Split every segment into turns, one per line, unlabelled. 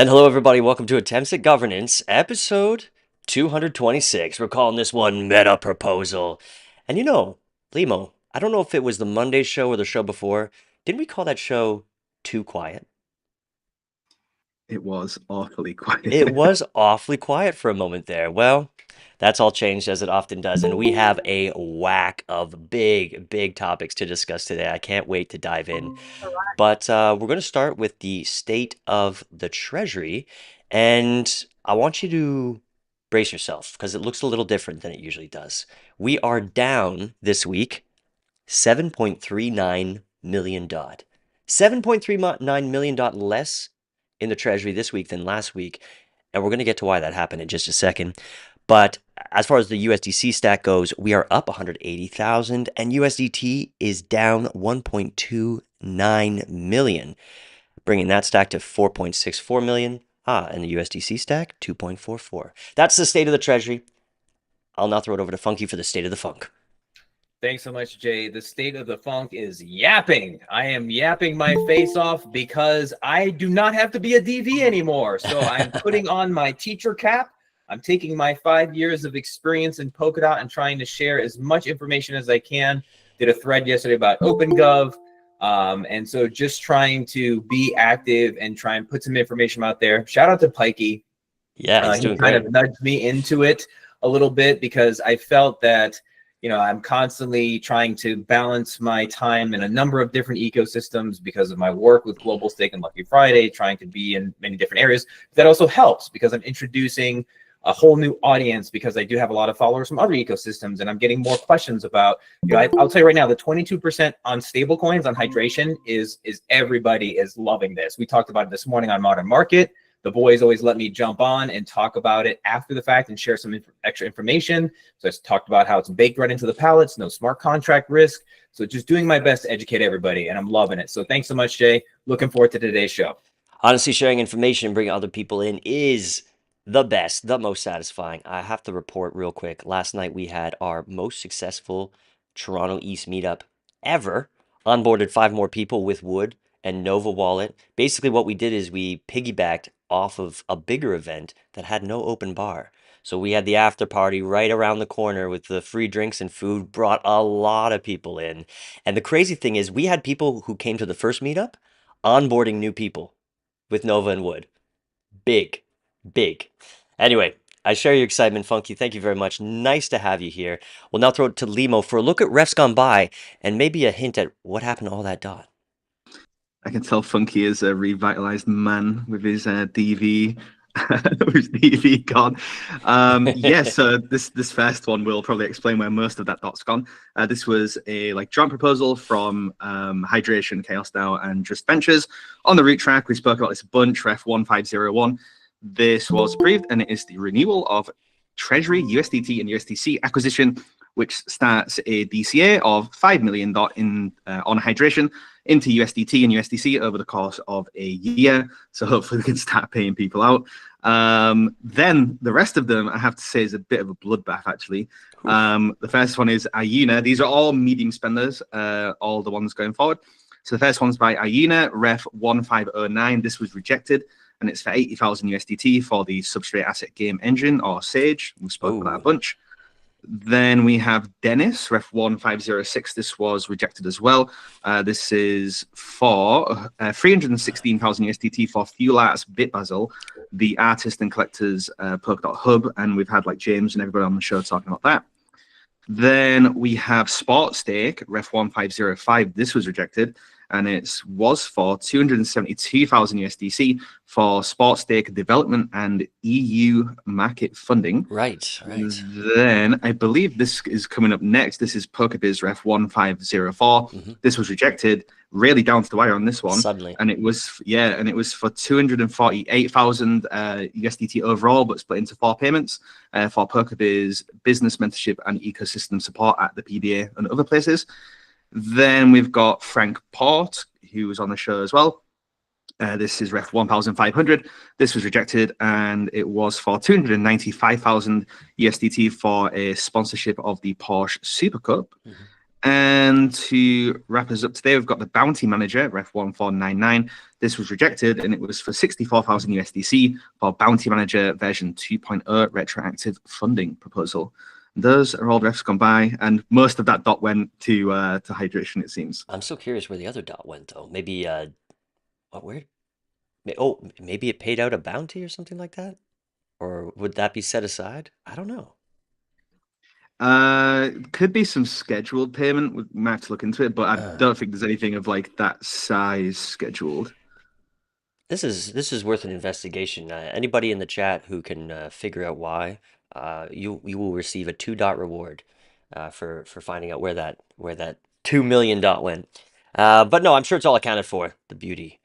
And hello, everybody. Welcome to Attempts at Governance, episode 226. We're calling this one Metaproposal. And Limo, I don't know if it was the Monday show or the show before. Didn't we call that show Too Quiet?
It was awfully quiet.
It was awfully quiet for a moment there. Well, that's all changed as it often does. And we have a whack of big, big topics to discuss today. I can't wait to dive in. But we're going to start with the state of the Treasury. And I want you to brace yourself because it looks a little different than it usually does. We are down this week 7.39 million dot. 7.39 million dot less in the Treasury this week than last week. And we're going to get to why that happened in just a second. But as far as the USDC stack goes, we are up 180,000 and USDT is down 1.29 million, bringing that stack to 4.64 million. And the USDC stack, 2.44. That's the state of the Treasury. I'll now throw it over to Funky for the state of the funk.
Thanks so much, Jay. The state of the funk is yapping. I am yapping my face off because I do not have to be a DV anymore. So I'm putting on my teacher cap. I'm taking my 5 years of experience in Polkadot and trying to share as much information as I can. Did a thread yesterday about OpenGov. And so just trying to be active and try and put some information out there. Shout out to Pikey.
Yeah, he's doing
he kind
great.
of nudged me into it a little bit because I felt that I'm constantly trying to balance my time in a number of different ecosystems because of my work with Global Stake and Lucky Friday, trying to be in many different areas. That also helps because I'm introducing a whole new audience because I do have a lot of followers from other ecosystems and I'm getting more questions about, I'll tell you right now, the 22% on stable coins on hydration is everybody is loving this. We talked about it this morning on Modern Market. The boys always let me jump on and talk about it after the fact and share some extra information. So I talked about how it's baked right into the pallets, no smart contract risk. So just doing my best to educate everybody, and I'm loving it. So thanks so much, Jay. Looking forward to today's show.
Honestly, sharing information and bringing other people in is the best, the most satisfying. I have to report real quick. Last night we had our most successful Toronto East meetup ever. Onboarded 5 more people with Wood and Nova Wallet. Basically, what we did is we piggybacked off of a bigger event that had no open bar. So we had the after party right around the corner with the free drinks and food, brought a lot of people in. And the crazy thing is we had people who came to the first meetup onboarding new people with Nova and Wood. Big, big. Anyway, I share your excitement, Funky. Thank you very much. Nice to have you here. We'll now throw it to Limo for a look at refs gone by and maybe a hint at what happened to all that dot.
I can tell Funky is a revitalized man with his DV, with his DV gone. So this first one will probably explain where most of that dot's gone. This was a joint proposal from Hydration, Chaos DAO, and Just Ventures on the root track. We spoke about this a bunch. Ref 1501. This was approved, and it is the renewal of Treasury, USDT, and USDC acquisition, which starts a DCA of 5 million dot in on Hydration into USDT and USDC over the course of a year. So hopefully we can start paying people out. Then the rest of them, I have to say, is a bit of a bloodbath, actually. The first one is Iuna. These are all medium spenders, all the ones going forward. So the first one's by Iuna, Ref 1509. This was rejected, and it's for 80,000 USDT for the Substrate Asset Game Engine, or SAGE. We spoke about that a bunch. Then we have Dennis, Ref 1506. This was rejected as well. This is for 316,000 USDT for Fuel Arts Bitbasil, the artist and collectors Polkadot hub. And we've had James and everybody on the show talking about that. Then we have Sport Stake, Ref 1505. This was rejected, and it was for 272,000 USDC for Sports Stake development and EU market funding.
Right.
Then I believe this is coming up next. This is PolkaBiz Ref 1504. This was rejected, really down to the wire on this one.
Suddenly.
And it was for 248,000 USDT overall, but split into 4 payments for PolkaBiz business mentorship and ecosystem support at the PDA and other places. Then we've got Frank Port, who was on the show as well. This is Ref 1500. This was rejected, and it was for 295,000 USDT for a sponsorship of the Porsche Super Cup. And to wrap us up today, we've got the Bounty Manager, Ref 1499. This was rejected, and it was for 64,000 USDC for Bounty Manager version 2.0 retroactive funding proposal. Those are all the refs gone by, and most of that dot went to hydration, it seems.
I'm so curious where the other dot went, though. Maybe, where? Oh, maybe it paid out a bounty or something like that? Or would that be set aside? I don't know.
Could be some scheduled payment. We might have to look into it, but I don't think there's anything of like that size scheduled.
This is worth an investigation. Anybody in the chat who can figure out why, you will receive a 2 dot reward for finding out where that $2 million dot went. But no, I'm sure it's all accounted for. The beauty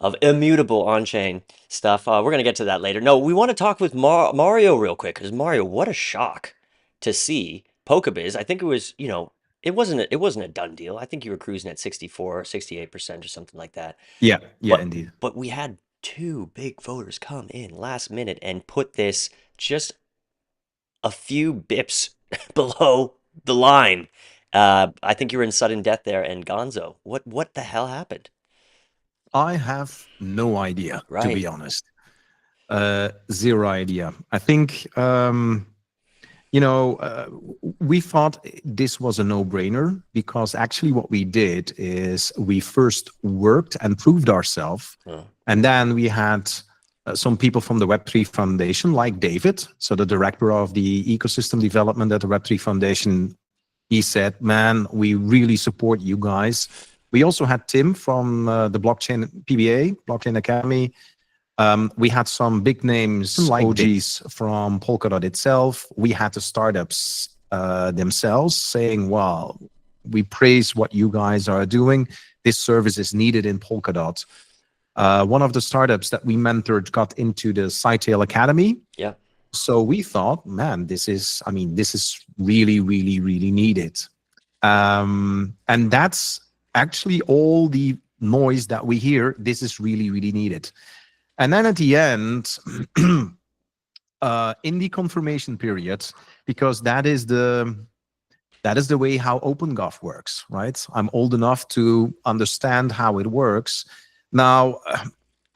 of immutable on-chain stuff. We're gonna get to that later. No, we want to talk with Mario real quick, because Mario, what a shock to see PolkaBiz. I think it was, it wasn't a done deal. I think you were cruising at 64 or 68% or something like that.
Yeah,
But
indeed.
but we had 2 big voters come in last minute and put this just a few bips below the line. I think you were in sudden death there, and Gonzo. What the hell happened?
I have no idea, to
Right.
be honest. Zero idea. I think, we thought this was a no-brainer, because actually what we did is we first worked and proved ourselves. And then we had some people from the Web3 Foundation, like David, so the director of the ecosystem development at the Web3 Foundation. He said, man, we really support you guys. We also had Tim from the Blockchain PBA, Blockchain Academy. We had some big names like OGs from Polkadot itself. We had the startups themselves saying, well, we praise what you guys are doing. This service is needed in Polkadot. One of the startups that we mentored got into the Sightail Academy.
Yeah.
So we thought, man, this is really, really, really needed. And that's actually all the noise that we hear. This is really, really needed. And then at the end, in the confirmation period, because that is the way how OpenGov works, right? I'm old enough to understand how it works. Now,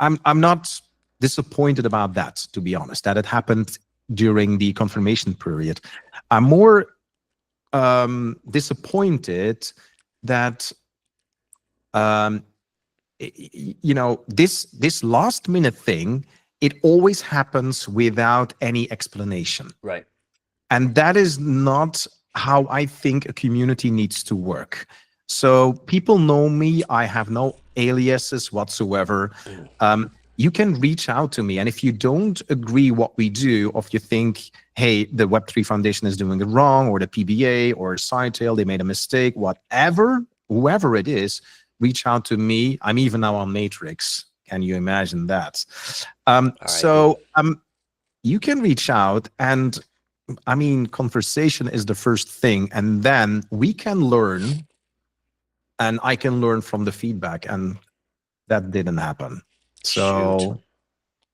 I'm not disappointed about that, to be honest, that it happened during the confirmation period. I'm more disappointed that this last minute thing, it always happens without any explanation.
Right.
And that is not how I think a community needs to work. So people know me. I have no aliases whatsoever. You can reach out to me. And if you don't agree what we do, or if you think, hey, the Web3 Foundation is doing it wrong, or the PBA or Sightail, they made a mistake, whatever, whoever it is, reach out to me. I'm even now on Matrix. Can you imagine that? You can reach out, and I mean, conversation is the first thing, and then we can learn, and I can learn from the feedback, and that didn't happen. So,
Shoot.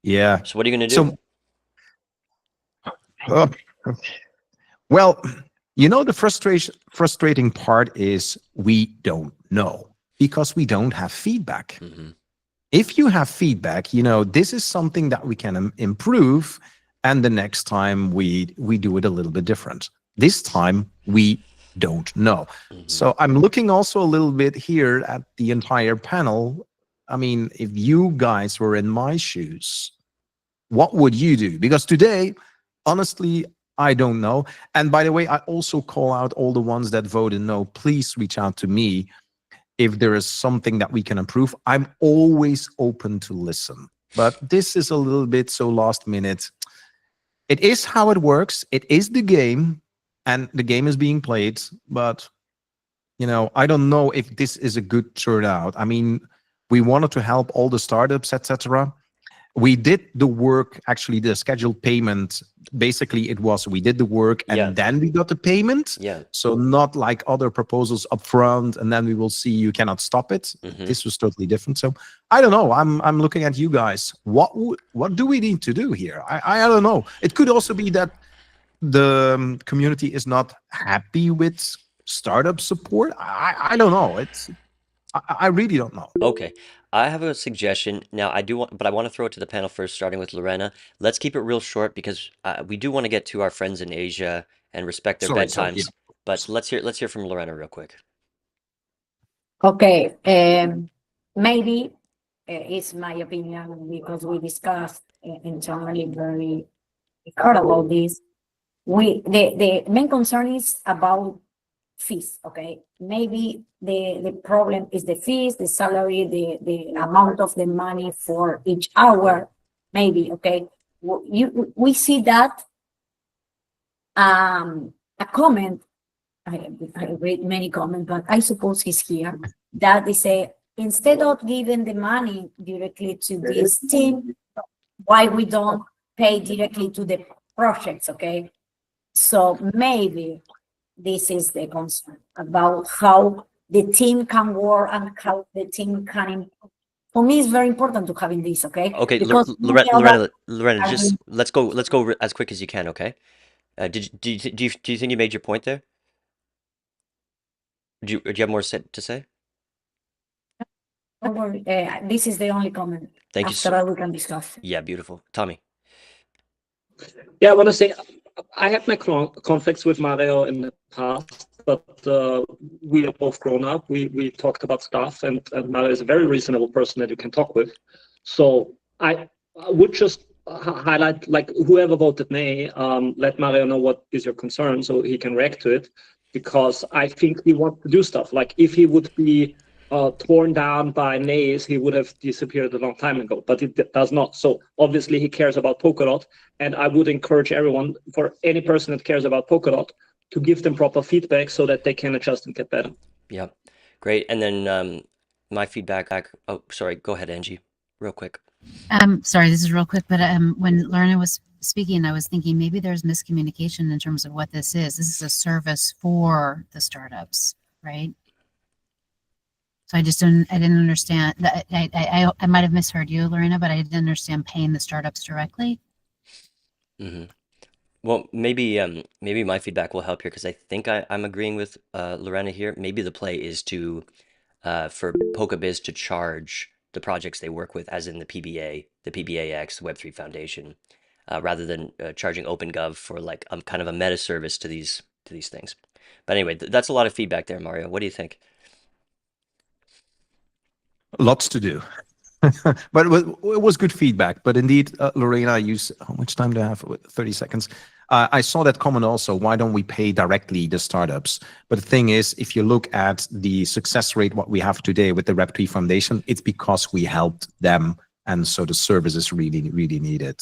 yeah.
So what are you going to do?
Well, the frustrating part is we don't know, because we don't have feedback. If you have feedback, this is something that we can improve, and the next time we do it a little bit different. This time we don't know. So I'm looking also a little bit here at the entire panel. I mean, if you guys were in my shoes, what would you do? Because today, honestly, I don't know. And by the way, I also call out all the ones that voted no. Please reach out to me if there is something that we can improve. I'm always open to listen. But this is a little bit so last minute. It is how it works. It is the game, and the game is being played. But, I don't know if this is a good turnout. I mean, we wanted to help all the startups, etc. We did the work, actually, the scheduled payment. Basically, it was we did the work and then we got the payment.
Yeah.
So not like other proposals up front, and then we will see you cannot stop it. This was totally different. So I don't know. I'm looking at you guys. What do we need to do here? I don't know. It could also be that the community is not happy with startup support. I don't know. I really don't know.
Okay, I have a suggestion. Now, I do want, but I want to throw it to the panel first, starting with Lorena. Let's keep it real short because we do want to get to our friends in Asia and respect their
Sorry,
bedtimes.
yeah.
But let's hear from Lorena real quick.
Okay, maybe it's my opinion because we discussed internally very hard about this. The main concern is about fees. Okay, maybe the problem is the fees, the salary, the amount of the money for each hour. Maybe okay. We see that a comment. I read many comments, but I suppose he's here, that they say, instead of giving the money directly to this team, why we don't pay directly to the projects, okay? So maybe this is the concern about how the team can work and how the team can improve. For me, it's very important to having this, okay?
Okay,
Because
Lorena, just let's go as quick as you can, okay? Do you think you made your point there? Do you have more to say?
don't worry, this is the only comment.
Thank you
After that, we can discuss.
Yeah, beautiful. Tommy.
Yeah, I want to say I had my conflicts with Mario in the past, but we are both grown up. We talked about stuff, and Mario is a very reasonable person that you can talk with. So I would just highlight, like, whoever voted nay, let Mario know what is your concern so he can react to it, because I think he wants to do stuff. Like, if he would be torn down by nays, he would have disappeared a long time ago, but it does not. So obviously he cares about Polkadot, and I would encourage everyone, for any person that cares about Polkadot, to give them proper feedback so that they can adjust and get better.
Yeah, great. And then my feedback. Oh, sorry. Go ahead, Angie, real quick.
Sorry, this is real quick, but when Lorena was speaking, I was thinking maybe there's miscommunication in terms of what this is. This is a service for the startups, right? So I didn't understand that. I might have misheard you, Lorena, but I didn't understand paying the startups directly.
Mm-hmm. Well, maybe my feedback will help here, because I think I'm agreeing with Lorena here. Maybe the play is to for PolkaBiz to charge the projects they work with, as in the PBA, the PBAX, Web3 Foundation, rather than charging OpenGov for like kind of a meta service to these things. But anyway, that's a lot of feedback there, Mario. What do you think?
Lots to do. But it was good feedback. But indeed, Lorena, how much time do I have? 30 seconds. I saw that comment also. Why don't we pay directly the startups? But the thing is, if you look at the success rate, what we have today with the Web3 Foundation, it's because we helped them. And so the service is really, really needed.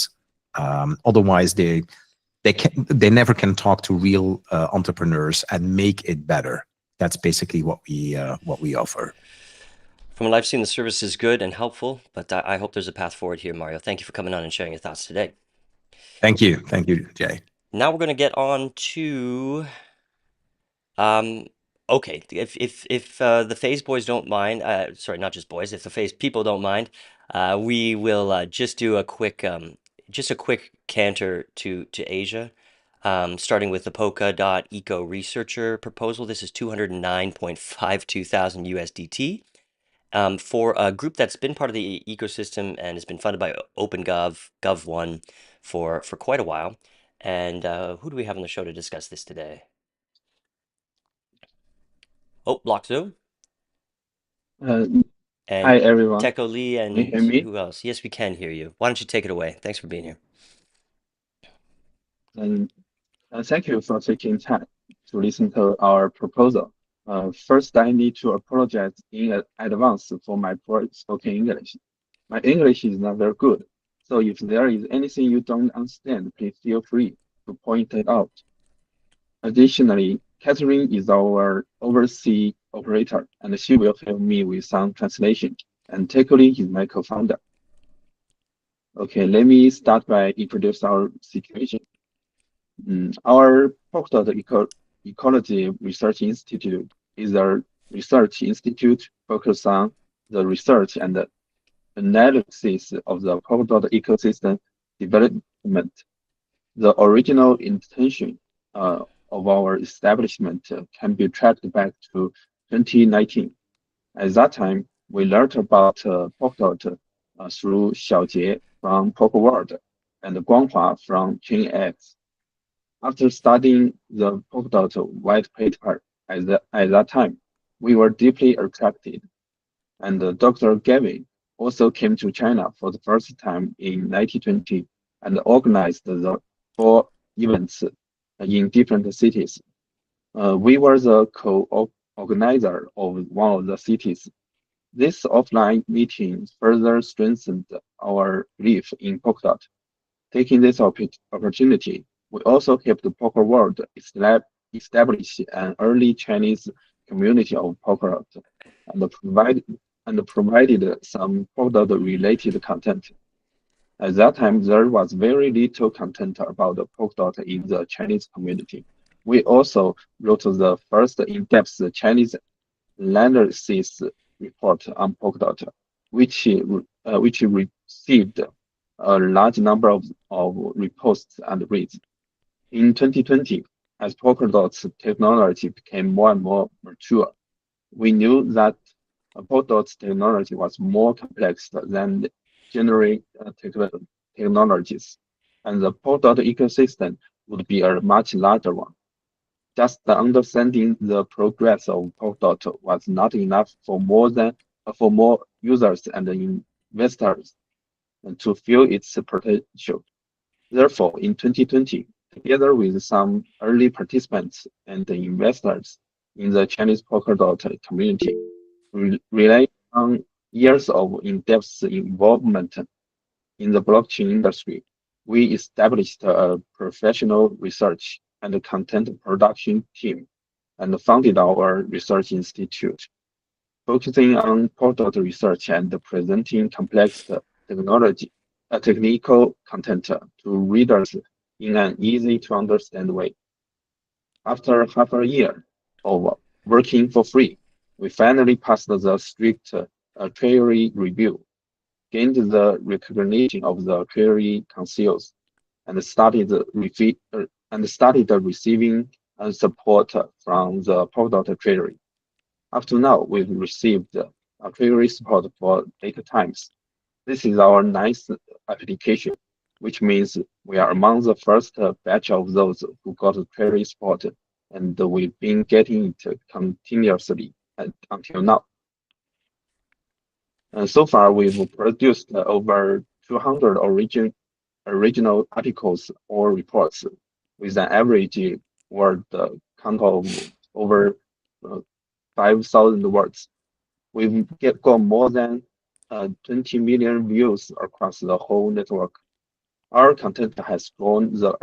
Otherwise, they never can talk to real entrepreneurs and make it better. That's basically what we offer.
From what I've seen, the service is good and helpful, but I hope there's a path forward here, Mario. Thank you for coming on and sharing your thoughts today.
Thank you, Jay.
Now we're going to get on to, okay, if the Phase boys don't mind, sorry, not just boys, if the Phase people don't mind, we will just do a quick canter to Asia, starting with the Polkadot Eco Researcher proposal. This is 209.52 thousand USDT. For a group that's been part of the ecosystem and has been funded by OpenGov, Gov1 for quite a while. And who do we have on the show to discuss this today? Oh, Blockzo.
And
hi,
everyone.
Techo Lee, and
can you hear me?
Who else? Yes, we can hear you. Why don't you take it away? Thanks for being here.
And thank you for taking time to listen to our proposal. First, I need to apologize in advance for my poor spoken English. My English is not very good, so if there is anything you don't understand, please feel free to point it out. Additionally, Catherine is our overseas operator, and she will help me with some translation. And Tekoli is my co-founder. Okay, let me start by introduce our situation. Our Polkadot Ecology Research Institute is a research institute focused on the research and the analysis of the Polkadot ecosystem development. The original intention of of our establishment can be tracked back to 2019. At that time, we learned about Polkadot through Xiaojie from PolkaWorld and Guanghua from ChainX. After studying the Polkadot white paper at that time, we were deeply attracted. And Dr. Gavin also came to China for the first time in 1920 and organized the 4 events in different cities. We were the co-organizer of one of the cities. This offline meeting further strengthened our belief in Polkadot. Taking this opportunity, we also helped PolkaWorld establish an early Chinese community of Polkadot and provided some Polkadot-related content. At that time, there was very little content about Polkadot in the Chinese community. We also wrote the first in-depth Chinese analysis report on Polkadot, which received a large number of reposts and reads. In 2020, as Polkadot's technology became more and more mature, we knew that Polkadot's technology was more complex than generic technologies, and the Polkadot ecosystem would be a much larger one. Just understanding the progress of Polkadot was not enough for more users and investors to feel its potential. Therefore, in 2020, together with some early participants and investors in the Chinese Polkadot community, relying on years of in-depth involvement in the blockchain industry, we established a professional research and content production team and founded our research institute, focusing on Polkadot research and presenting complex technical content to readers in an easy-to-understand way. After half a year of working for free, we finally passed the strict Treasury review, gained the recognition of the Treasury councils, and started receiving support from the Polkadot Treasury. Up to now, we've received Treasury support for 8 times. This is our 9th application, which means we are among the first batch of those who got Treasury support, and we've been getting it continuously until now. So far, we've produced over 200 original articles or reports with an average word count of over 5,000 words. We've got more than 20 million views across the whole network. Our content has drawn the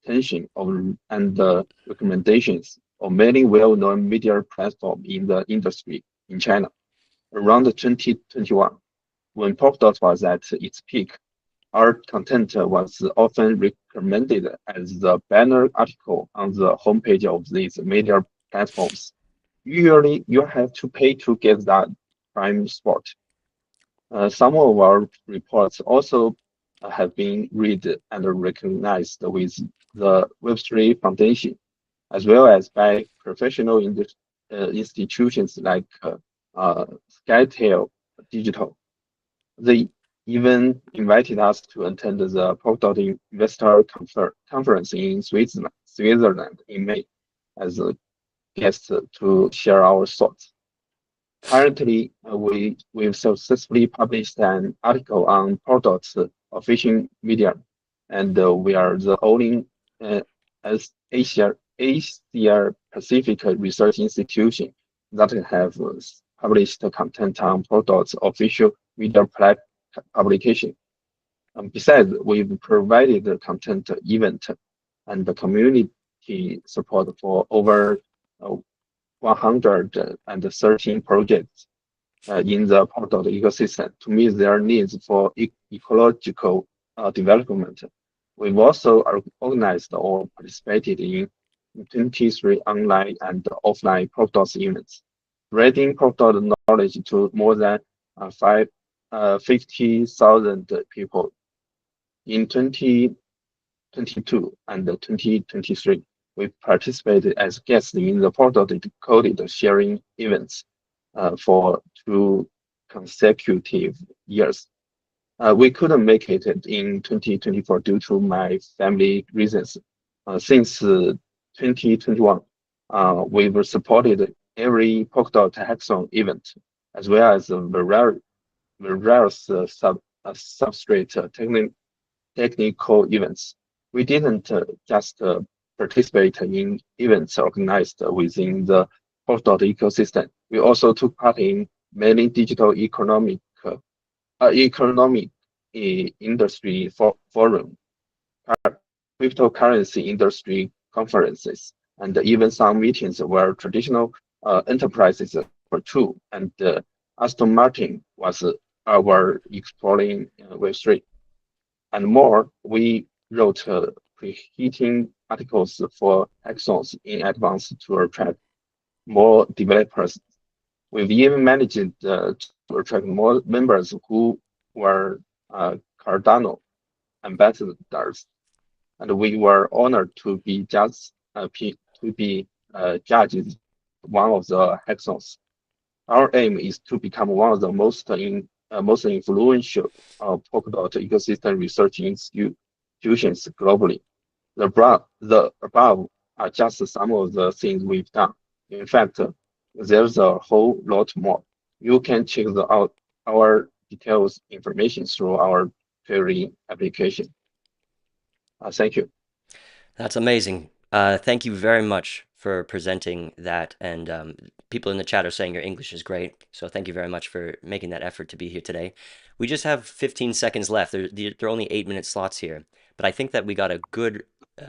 attention and the recommendations of many well-known media platforms in the industry in China. Around 2021, when Polkadot was at its peak, our content was often recommended as the banner article on the homepage of these media platforms. Usually, you have to pay to get that prime spot. Some of our reports also have been read and recognized with the Web3 Foundation, as well as by professional institutions like Skytail Digital. They even invited us to attend the Polkadot Investor Conference in Switzerland in May as a guest to share our thoughts. Currently, we've successfully published an article on Polkadot's official media, and we are the only Asia Pacific research institution that have published content on Polkadot's official media publication. Besides, we've provided the content event and the community support for over 113 projects in the Polkadot ecosystem to meet their needs for ecological development. We've also organized or participated in 23 online and offline Polkadot events, spreading Polkadot knowledge to more than 50,000 people. In 2022 and 2023, we participated as guests in the Polkadot Decoded sharing events for 2 consecutive years. We couldn't make it in 2024 due to my family reasons. Since 2021, we've supported every Polkadot Hackathon event, as well as the various substrate technical events. We didn't just participate in events organized within the Polkadot ecosystem. We also took part in many digital economic industry forum, cryptocurrency industry conferences, and even some meetings where traditional enterprises were too. And Aston Martin was our exploring Web3. And more, we wrote preheating articles for hackathons in advance to attract more developers. We've even managed to attract more members who were Cardano ambassadors, and we were honored to be judged one of the hackathons. Our aim is to become one of the most influential Polkadot ecosystem research institutions globally. The above are just some of the things we've done. In fact, there's a whole lot more. You can check out our details information through our Treasury application. Thank you.
That's amazing. Thank you very much for presenting that. And people in the chat are saying your English is great. So thank you very much for making that effort to be here today. We just have 15 seconds left. There are only 8-minute slots here. But I think that we got a good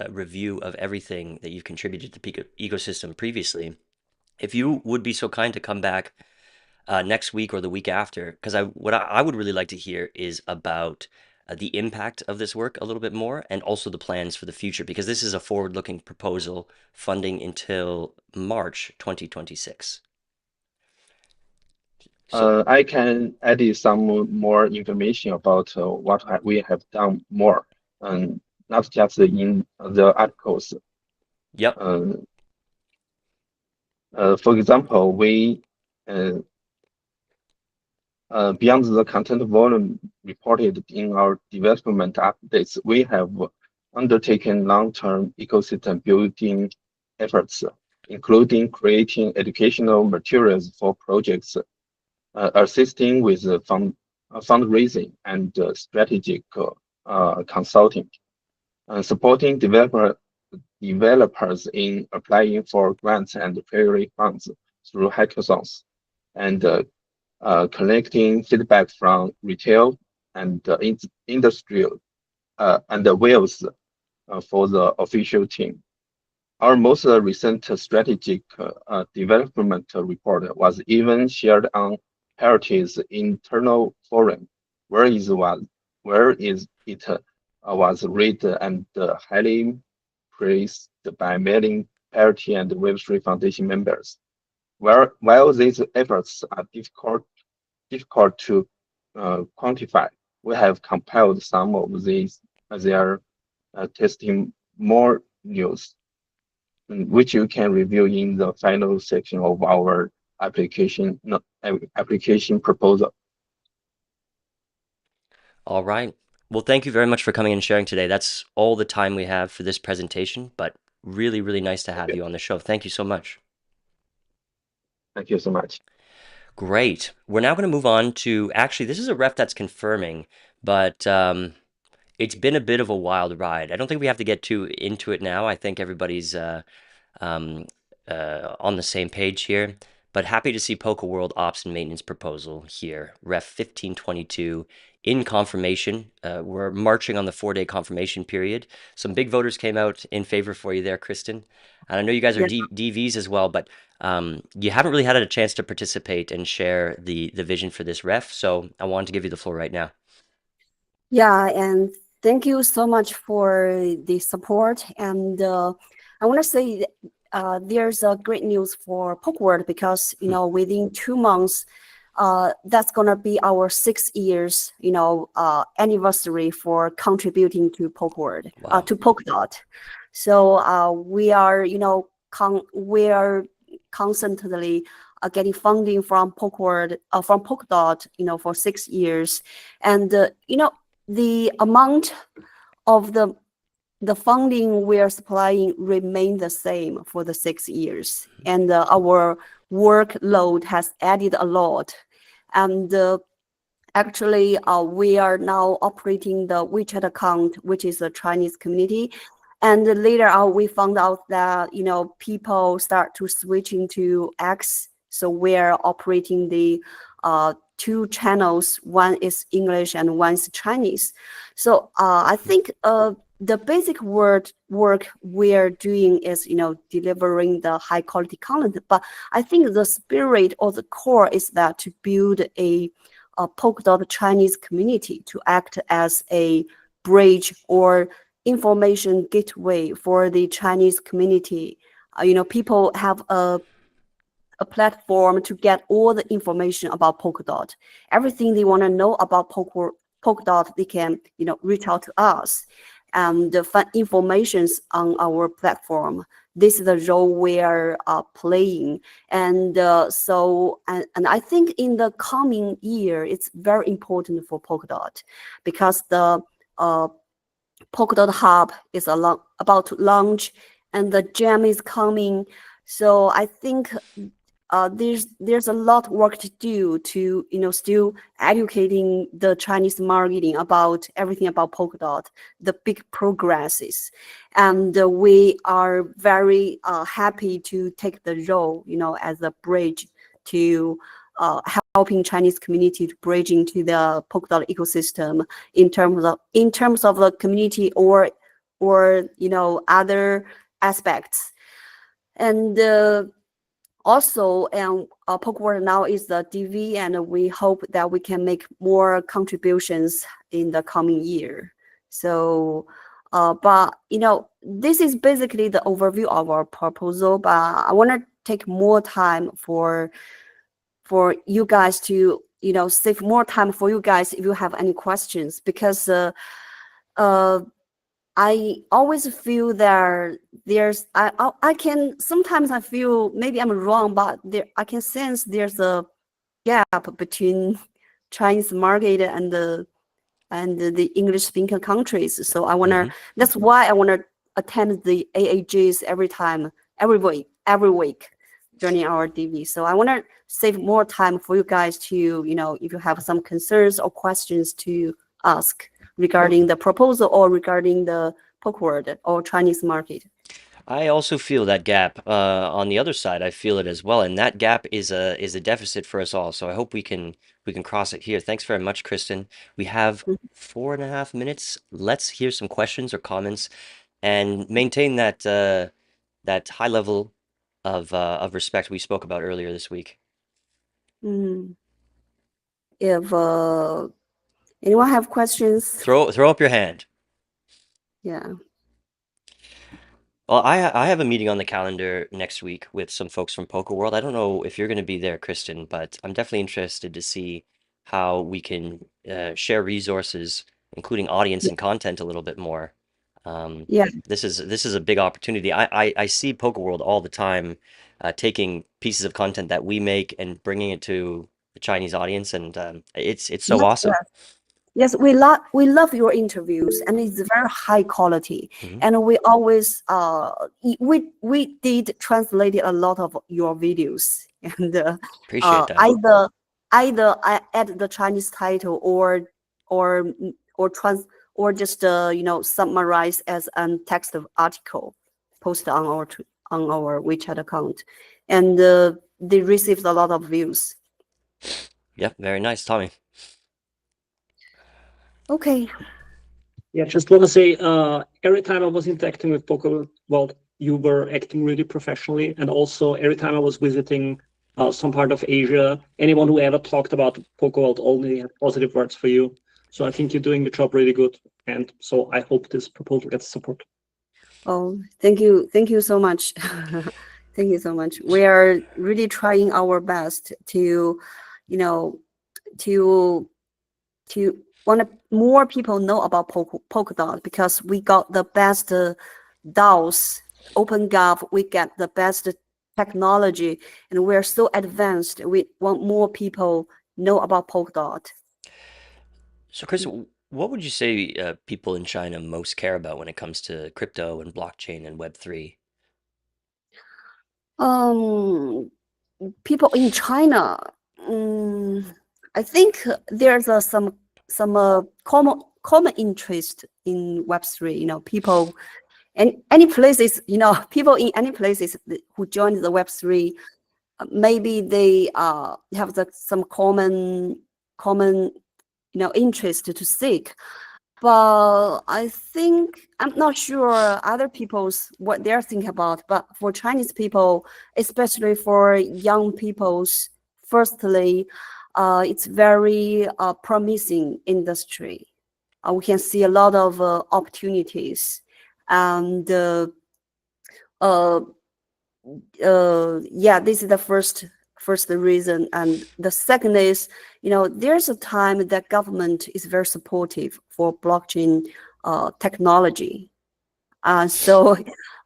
review of everything that you've contributed to the ecosystem previously. If you would be so kind to come back next week or the week after, because what I would really like to hear is about the impact of this work a little bit more, and also the plans for the future, because this is a forward-looking proposal funding until March 2026.
So, I can add some more information about what we have done more, and not just in the articles.
Yep.
For example, we beyond the content volume reported in our development updates, we have undertaken long-term ecosystem building efforts, including creating educational materials for projects, assisting with fundraising and strategic consulting, supporting developers in applying for grants and Treasury funds through hackathons, and collecting feedback from retail and industrial and the whales for the official team. Our most recent strategic development report was even shared on Heritage internal forum, where it was read and highly praised by many Parity and Web3 Foundation members. While these efforts are difficult to quantify, we have compiled some of these their testimonials, which you can review in the final section of our application proposal.
All right. Well, thank you very much for coming and sharing today. That's all the time we have for this presentation, but really, really nice to have you on the show. Thank you so much.
Thank you so much.
Great. We're now going to move on to, actually, this is a ref that's confirming, but it's been a bit of a wild ride. I don't think we have to get too into it now. I think everybody's on the same page here, but happy to see PolkaWorld Ops and Maintenance Proposal here, Ref 1522, in confirmation. We're marching on the 4-day confirmation period. Some big voters came out in favor for you there, Kristen. And I know you guys are DVs as well, but you haven't really had a chance to participate and share the vision for this ref. So I wanted to give you the floor right now.
Yeah, and thank you so much for the support. And I want to say there's a great news for PolkaWorld because, within 2 months, that's going to be our 6 years, anniversary for contributing to PolkaWorld, to Polkadot. So we are, we are constantly getting funding from PolkaWorld, from Polkadot, for 6 years, and the amount of the funding we are supplying remain the same for the 6 years, and our workload has added a lot. And actually, we are now operating the WeChat account, which is a Chinese community. And later on, we found out that people start to switch into X. So we're operating the 2 channels. One is English and one is Chinese. So I think the basic work we're doing is delivering the high quality content. But I think the spirit or the core is that to build a Polkadot Chinese community to act as a bridge or information gateway for the Chinese community. People have a platform to get all the information about Polkadot. Everything they want to know about Polkadot, they can reach out to us and find informations on our platform. This is the role we are playing, and and I think in the coming year it's very important for Polkadot, because the Polkadot Hub is about to launch, and the Gem is coming. So I think there's a lot of work to do to still educating the Chinese marketing about everything about Polkadot, the big progresses, and we are very happy to take the role as a bridge to helping Chinese community to bridge into the Polkadot ecosystem in terms of the community or other aspects. And also, PolkaWorld now is the DV, and we hope that we can make more contributions in the coming year. So, but this is basically the overview of our proposal. But I want to take more time for you guys to save more time for you guys if you have any questions, because I always feel that I can sometimes I feel maybe I'm wrong, but I can sense there's a gap between Chinese market and the English speaking countries. So I wanna that's why I wanna attend the AAGs every week during our DV. So I wanna save more time for you guys to if you have some concerns or questions to ask regarding the proposal or regarding the PolkaWorld or Chinese market.
I also feel that gap. On the other side, I feel it as well, and that gap is a deficit for us all. So I hope we can cross it here. Thanks very much, Kristen. We have 4.5 minutes. Let's hear some questions or comments, and maintain that that high level of respect we spoke about earlier this week.
If anyone have questions?
Throw up your hand.
Yeah.
Well, I have a meeting on the calendar next week with some folks from PolkaWorld. I don't know if you're going to be there, Kristen, but I'm definitely interested to see how we can share resources, including audience and content, a little bit more.
Yeah.
This is a big opportunity. I see PolkaWorld all the time, taking pieces of content that we make and bringing it to the Chinese audience, and it's so awesome.
Yes, we love your interviews, and it's very high quality. And we always we did translate a lot of your videos, and
Appreciate that.
either I add the Chinese title or just summarize as a text article posted on our WeChat account, and they received a lot of views.
Yep, very nice, Tommy.
Okay.
Yeah, just want to say, every time I was interacting with PolkaWorld, you were acting really professionally, and also every time I was visiting some part of Asia, anyone who ever talked about PolkaWorld only had positive words for you. So I think you're doing the job really good, and so I hope this proposal gets support.
Oh, thank you so much. Thank you so much. We are really trying our best to want more people know about Polkadot, because we got the best DAOs, OpenGov, we get the best technology, and we're so advanced. We want more people know about Polkadot.
So, Chris, what would you say people in China most care about when it comes to crypto and blockchain and Web3?
People in China, I think there's some common interest in Web3. You know, people and any places, you know, people in any places who join the Web3, maybe they have some common interest to seek. But I think I'm not sure other people's what they're thinking about. But for Chinese people, especially for young people's, firstly, it's very promising industry. We can see a lot of opportunities, and yeah, this is the first reason. And the second is, you know, there's a time that government is very supportive for blockchain technology. So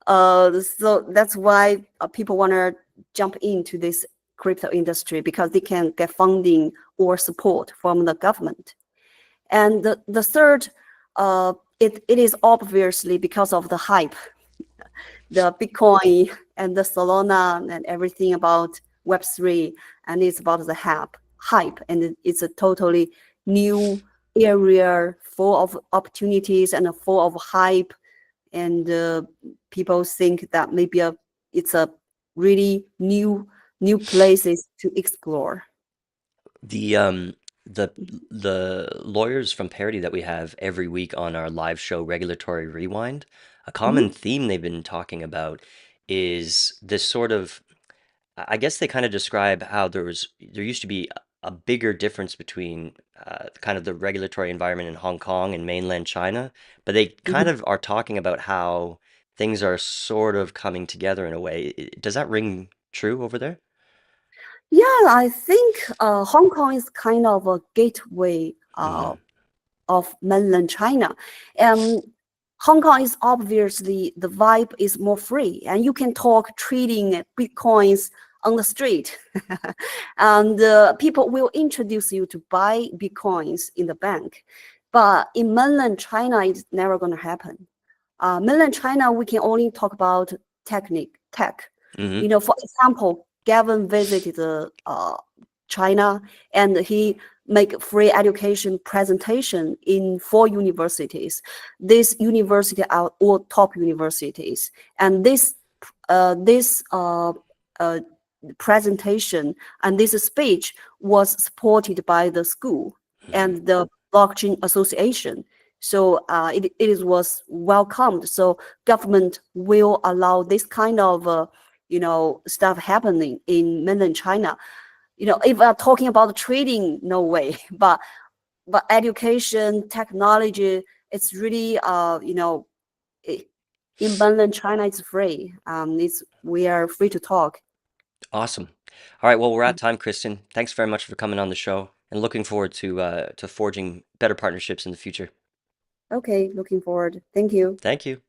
that's why people want to jump into this crypto industry, because they can get funding or support from the government. And the third, it is obviously because of the hype, the Bitcoin and the Solana and everything about Web3, and it's about the hype, and it's a totally new area full of opportunities and full of hype, and people think that maybe it's a really new places to explore.
The lawyers from Parity that we have every week on our live show, Regulatory Rewind, a common theme they've been talking about is this sort of, I guess they kind of describe how there used to be a bigger difference between kind of the regulatory environment in Hong Kong and mainland China, but they kind of are talking about how things are sort of coming together in a way. Does that ring true over there?
Yeah, I think Hong Kong is kind of a gateway of mainland China. Hong Kong is obviously, the vibe is more free, and you can talk trading Bitcoins on the street. And people will introduce you to buy Bitcoins in the bank. But in mainland China, it's never going to happen. Mainland China, we can only talk about tech. You know, for example, Gavin visited China, and he make free education presentation in 4 universities. These universities are all top universities, and this presentation and this speech was supported by the school and the blockchain association. So it was welcomed. So government will allow this kind of you know, stuff happening in mainland China. You know, if we're talking about trading, no way. But education, technology, it's really you know, in mainland China, it's free. We are free to talk.
Awesome. All right. Well, we're at time, Kristen. Thanks very much for coming on the show, and looking forward to forging better partnerships in the future.
Okay, looking forward. Thank you.
Thank you.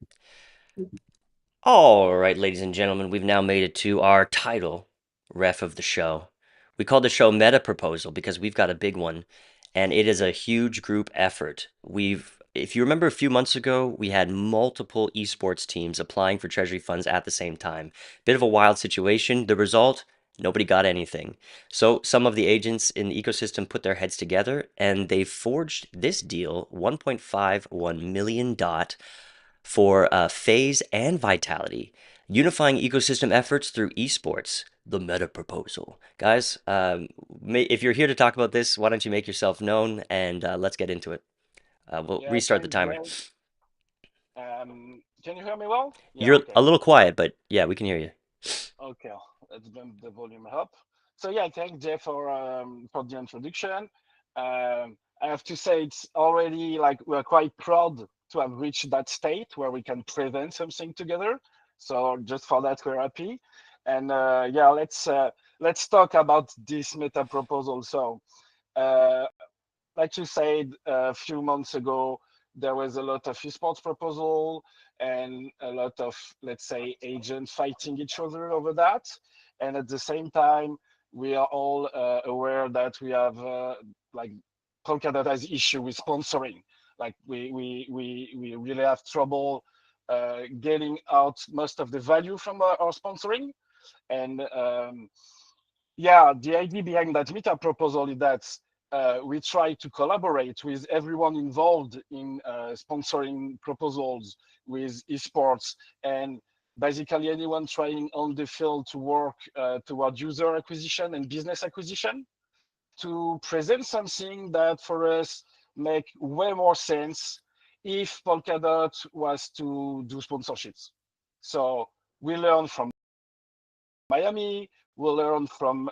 All right, ladies and gentlemen, we've now made it to our title ref of the show. We call the show Metaproposal because we've got a big one, and it is a huge group effort. If you remember a few months ago, we had multiple esports teams applying for Treasury funds at the same time. Bit of a wild situation. The result, nobody got anything. So some of the agents in the ecosystem put their heads together, and they forged this deal, 1.51 million DOT, for phase and vitality, unifying ecosystem efforts through esports, the Metaproposal. Guys, if you're here to talk about this, why don't you make yourself known, and let's get into it. We'll restart the timer.
Can you hear me well? Yeah,
You're
okay.
a little quiet, but yeah, we can hear you.
Okay, let's bump the volume up. So yeah, thanks Jeff for the introduction. I have to say it's already like we're quite proud to have reached that state where we can present something together. So just for that, we're happy. And yeah, let's talk about this Metaproposal. So like you said a few months ago, there was a lot of esports proposal and a lot of, let's say, agents fighting each other over that. And at the same time, we are all aware that we have like Polkadot has issue with sponsoring. Like we really have trouble getting out most of the value from our sponsoring. And yeah, the idea behind that Metaproposal is that we try to collaborate with everyone involved in sponsoring proposals with esports and basically anyone trying on the field to work toward user acquisition and business acquisition to present something that for us make way more sense if Polkadot was to do sponsorships. So we learn from Miami, we learn from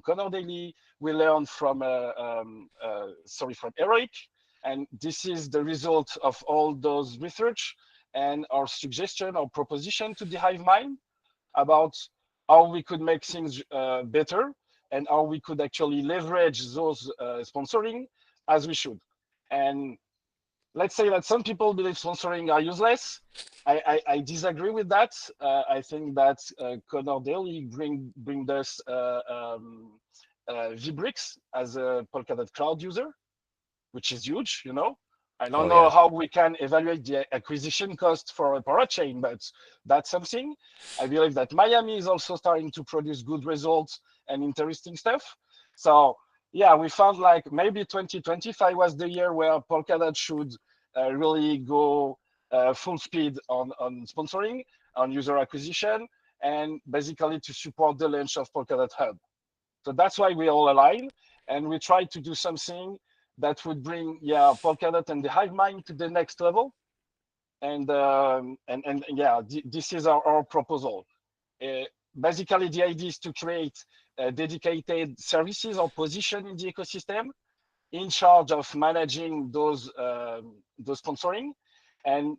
Connor Daly, we learn from from Eric, and this is the result of all those research and our suggestion or proposition to the Hive Mind about how we could make things better and how we could actually leverage those sponsoring as we should. And let's say that some people believe sponsoring are useless. I disagree with that. I think that Connor Daly bring us Vbrix as a Polkadot Cloud user, which is huge, you know. I don't know how we can evaluate the acquisition cost for a parachain, but that's something. I believe that Miami is also starting to produce good results and interesting stuff. So yeah, we found like maybe 2025 was the year where Polkadot should really go full speed on sponsoring, on user acquisition, and basically to support the launch of Polkadot Hub. So that's why we all align, and we try to do something that would bring Polkadot and the Hive Mind to the next level. And yeah, this is our proposal. Basically, the idea is to create dedicated services or position in the ecosystem in charge of managing those sponsoring, and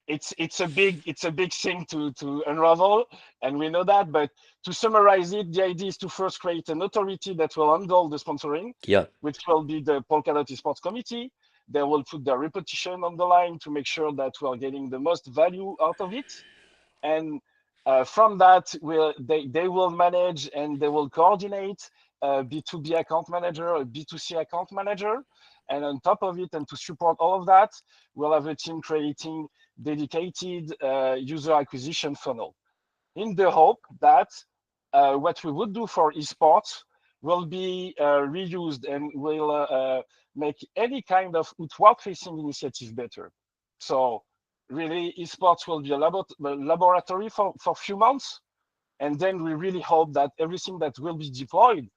it's a big thing to unravel, and we know that. But to summarize it, the idea is to first create an authority that will handle the sponsoring, which will be the Polkadot Esports Committee. They will put their reputation on the line to make sure that we are getting the most value out of it, and from that, they will manage and they will coordinate a B2B account manager, a B2C account manager. And on top of it, and to support all of that, we'll have a team creating dedicated user acquisition funnel in the hope that what we would do for esports will be reused and will make any kind of outward-facing initiative better. So really, esports will be a laboratory for a few months. And then we really hope that everything that will be deployed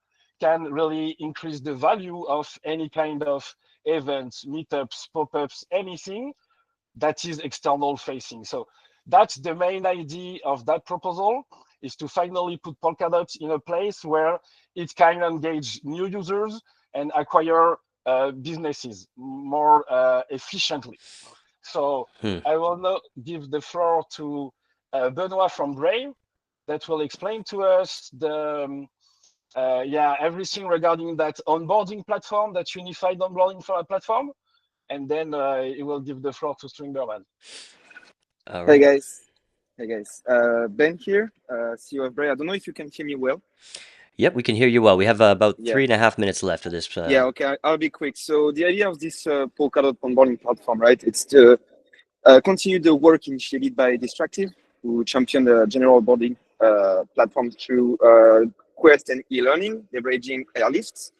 can really increase the value of any kind of events, meetups, pop-ups, anything that is external facing. So that's the main idea of that proposal, is to finally put Polkadot in a place where it can engage new users and acquire businesses more efficiently. So I will now give the floor to Benoit from Brave that will explain to us the everything regarding that onboarding platform, that unified onboarding for a platform, and then it will give the floor to Stringberman.
Hey guys, Ben here, CEO of Brave. I don't know if you can hear me well.
Yep, we can hear you well. We have about 3.5 minutes left of this.
Yeah, okay, I'll be quick. So the idea of this Polkadot onboarding platform, right? It's to continue the work initiated by Distractive, who championed the general onboarding platform through Quest and e-learning, leveraging airlifts,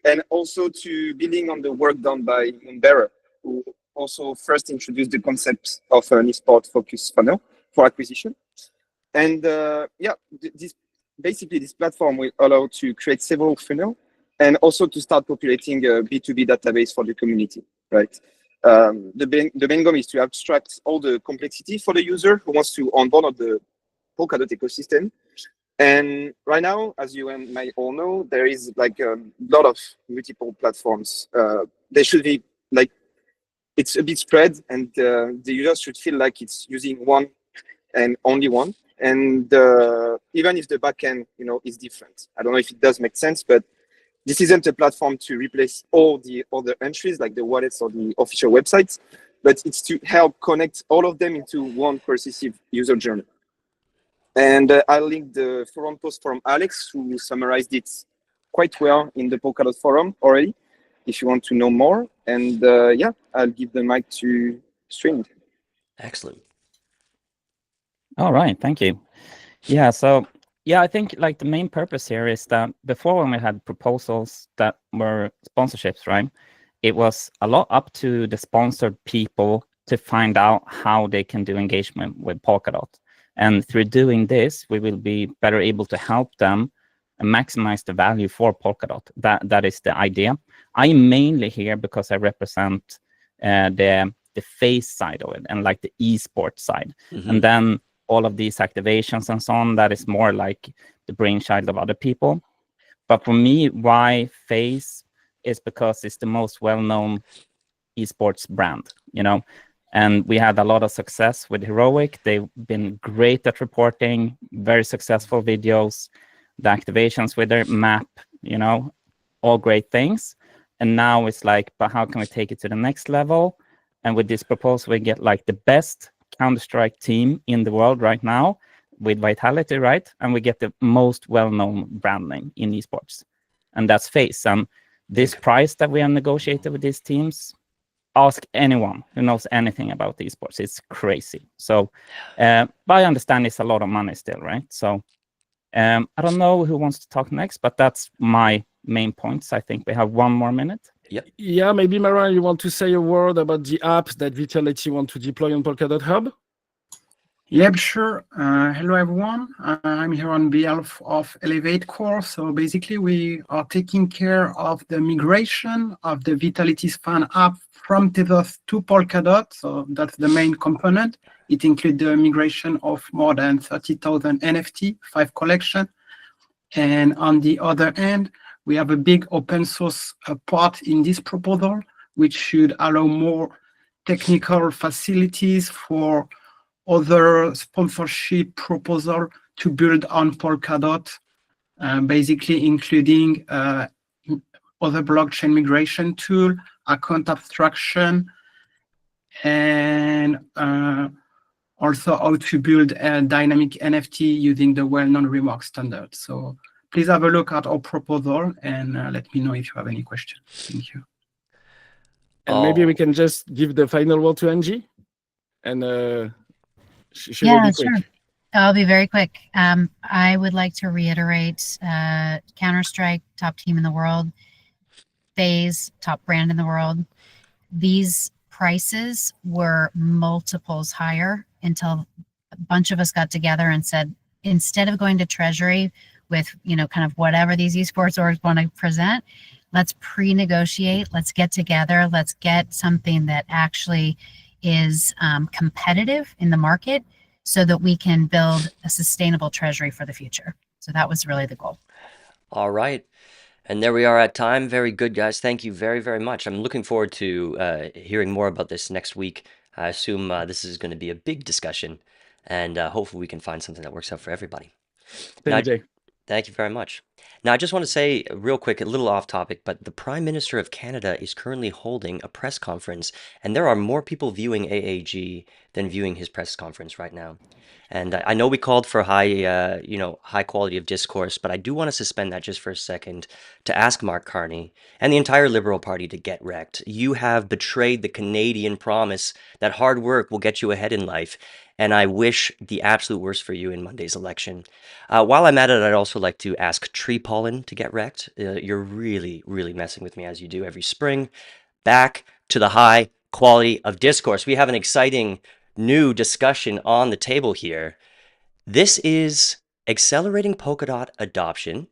and also to building on the work done by Moonbearer, who also first introduced the concept of an esport focused funnel for acquisition. And this platform will allow to create several funnels and also to start populating a B2B database for the community, right? The main goal is to abstract all the complexity for the user who wants to onboard on the Polkadot ecosystem. And right now, as you might all know, there is like a lot of multiple platforms. They should be like, it's a bit spread, and the user should feel like it's using one and only one. And even if the backend, is different. I don't know if it does make sense, but This isn't a platform to replace all the other entries like the wallets or the official websites, but it's to help connect all of them into one cohesive user journey. And I'll link the forum post from Alex, who summarized it quite well in the Polkadot forum already, if you want to know more. And yeah, I'll give the mic to String.
Excellent.
All right, thank you. Yeah, so yeah, I think like the main purpose here is that before, when we had proposals that were sponsorships, right, it was a lot up to the sponsored people to find out how they can do engagement with Polkadot. And through doing this, we will be better able to help them and maximize the value for Polkadot. That is the idea. I'm mainly here because I represent the face side of it and like the esports side. And then all of these activations and so on, that is more like the brainchild of other people. But for me, why face is because it's the most well-known esports brand, you know. And we had a lot of success with Heroic. They've been great at reporting, very successful videos, the activations with their map, you know, all great things. And now it's like, but how can we take it to the next level? And with this proposal, we get like the best Counter-Strike team in the world right now with Vitality, right? And we get the most well-known brand name in esports. And that's FaZe. And this price that we have negotiated with these teams, ask anyone who knows anything about esports. It's crazy. So, but I understand it's a lot of money still, right? So, I don't know who wants to talk next, but that's my main points. I think we have 1 more minute.
Yep.
Yeah, maybe Mara, you want to say a word about the apps that Vitality want to deploy on Polkadot Hub?
Yep, sure. Hello, everyone. I'm here on behalf of Elevate Core. So basically, we are taking care of the migration of the Vitality's fan app from Tethos to Polkadot. So that's the main component. It includes the migration of more than 30,000 NFT, 5 collection. And on the other end, we have a big open source part in this proposal, which should allow more technical facilities for other sponsorship proposal to build on Polkadot, basically including other blockchain migration tool, account abstraction, and also how to build a dynamic NFT using the well-known Remark standard. So please have a look at our proposal and let me know if you have any questions. Thank you.
And maybe we can just give the final word to Angie. And she will
Yeah,
be quick.
sure. I'll be very quick. I would like to reiterate Counter-Strike, top team in the world, FaZe, top brand in the world. These prices were multiples higher until a bunch of us got together and said, instead of going to Treasury with, you know, kind of whatever these esports orgs want to present, let's pre-negotiate, let's get together, let's get something that actually is competitive in the market so that we can build a sustainable treasury for the future. So that was really the goal.
All right. And there we are at time. Very good, guys. Thank you very, very much. I'm looking forward to hearing more about this next week. I assume this is going to be a big discussion, and hopefully we can find something that works out for everybody.
Thank you, Jay.
Thank you very much. Now, I just want to say real quick, a little off topic, but the Prime Minister of Canada is currently holding a press conference, and there are more people viewing AAG than viewing his press conference right now. And I know we called for high quality of discourse, but I do want to suspend that just for a second to ask Mark Carney and the entire Liberal Party to get wrecked. You have betrayed the Canadian promise that hard work will get you ahead in life, and I wish the absolute worst for you in Monday's election. While I'm at it, I'd also like to ask Tree Pollen to get wrecked. You're really, really messing with me as you do every spring. Back to the high quality of discourse. We have an exciting new discussion on the table here. This is accelerating Polkadot adoption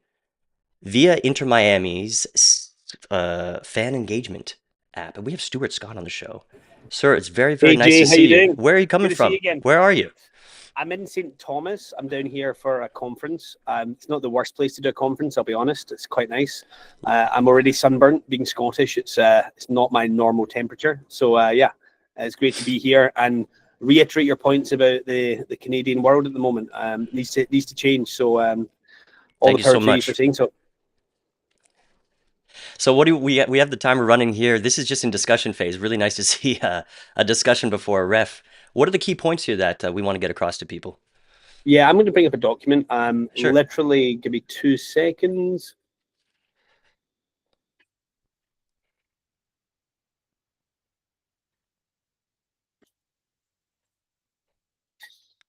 via Inter Miami's fan engagement app. And we have Stuart Scott on the show. Sir, it's very, very nice to see you. Where are you coming from? Where are you?
I'm in St. Thomas. I'm down here for a conference. It's not the worst place to do a conference, I'll be honest. It's quite nice. I'm already sunburnt. Being Scottish, it's not my normal temperature. So yeah, it's great to be here and reiterate your points about the Canadian world at the moment. Needs to change. So all
Thank
the
you so
power to you
much
for saying so.
So what do we have the timer running here. This is just in discussion phase. Really nice to see a discussion before a ref. What are the key points here that we want to get across to people?
Yeah, I'm going to bring up a document.
Sure.
Literally, give me 2 seconds.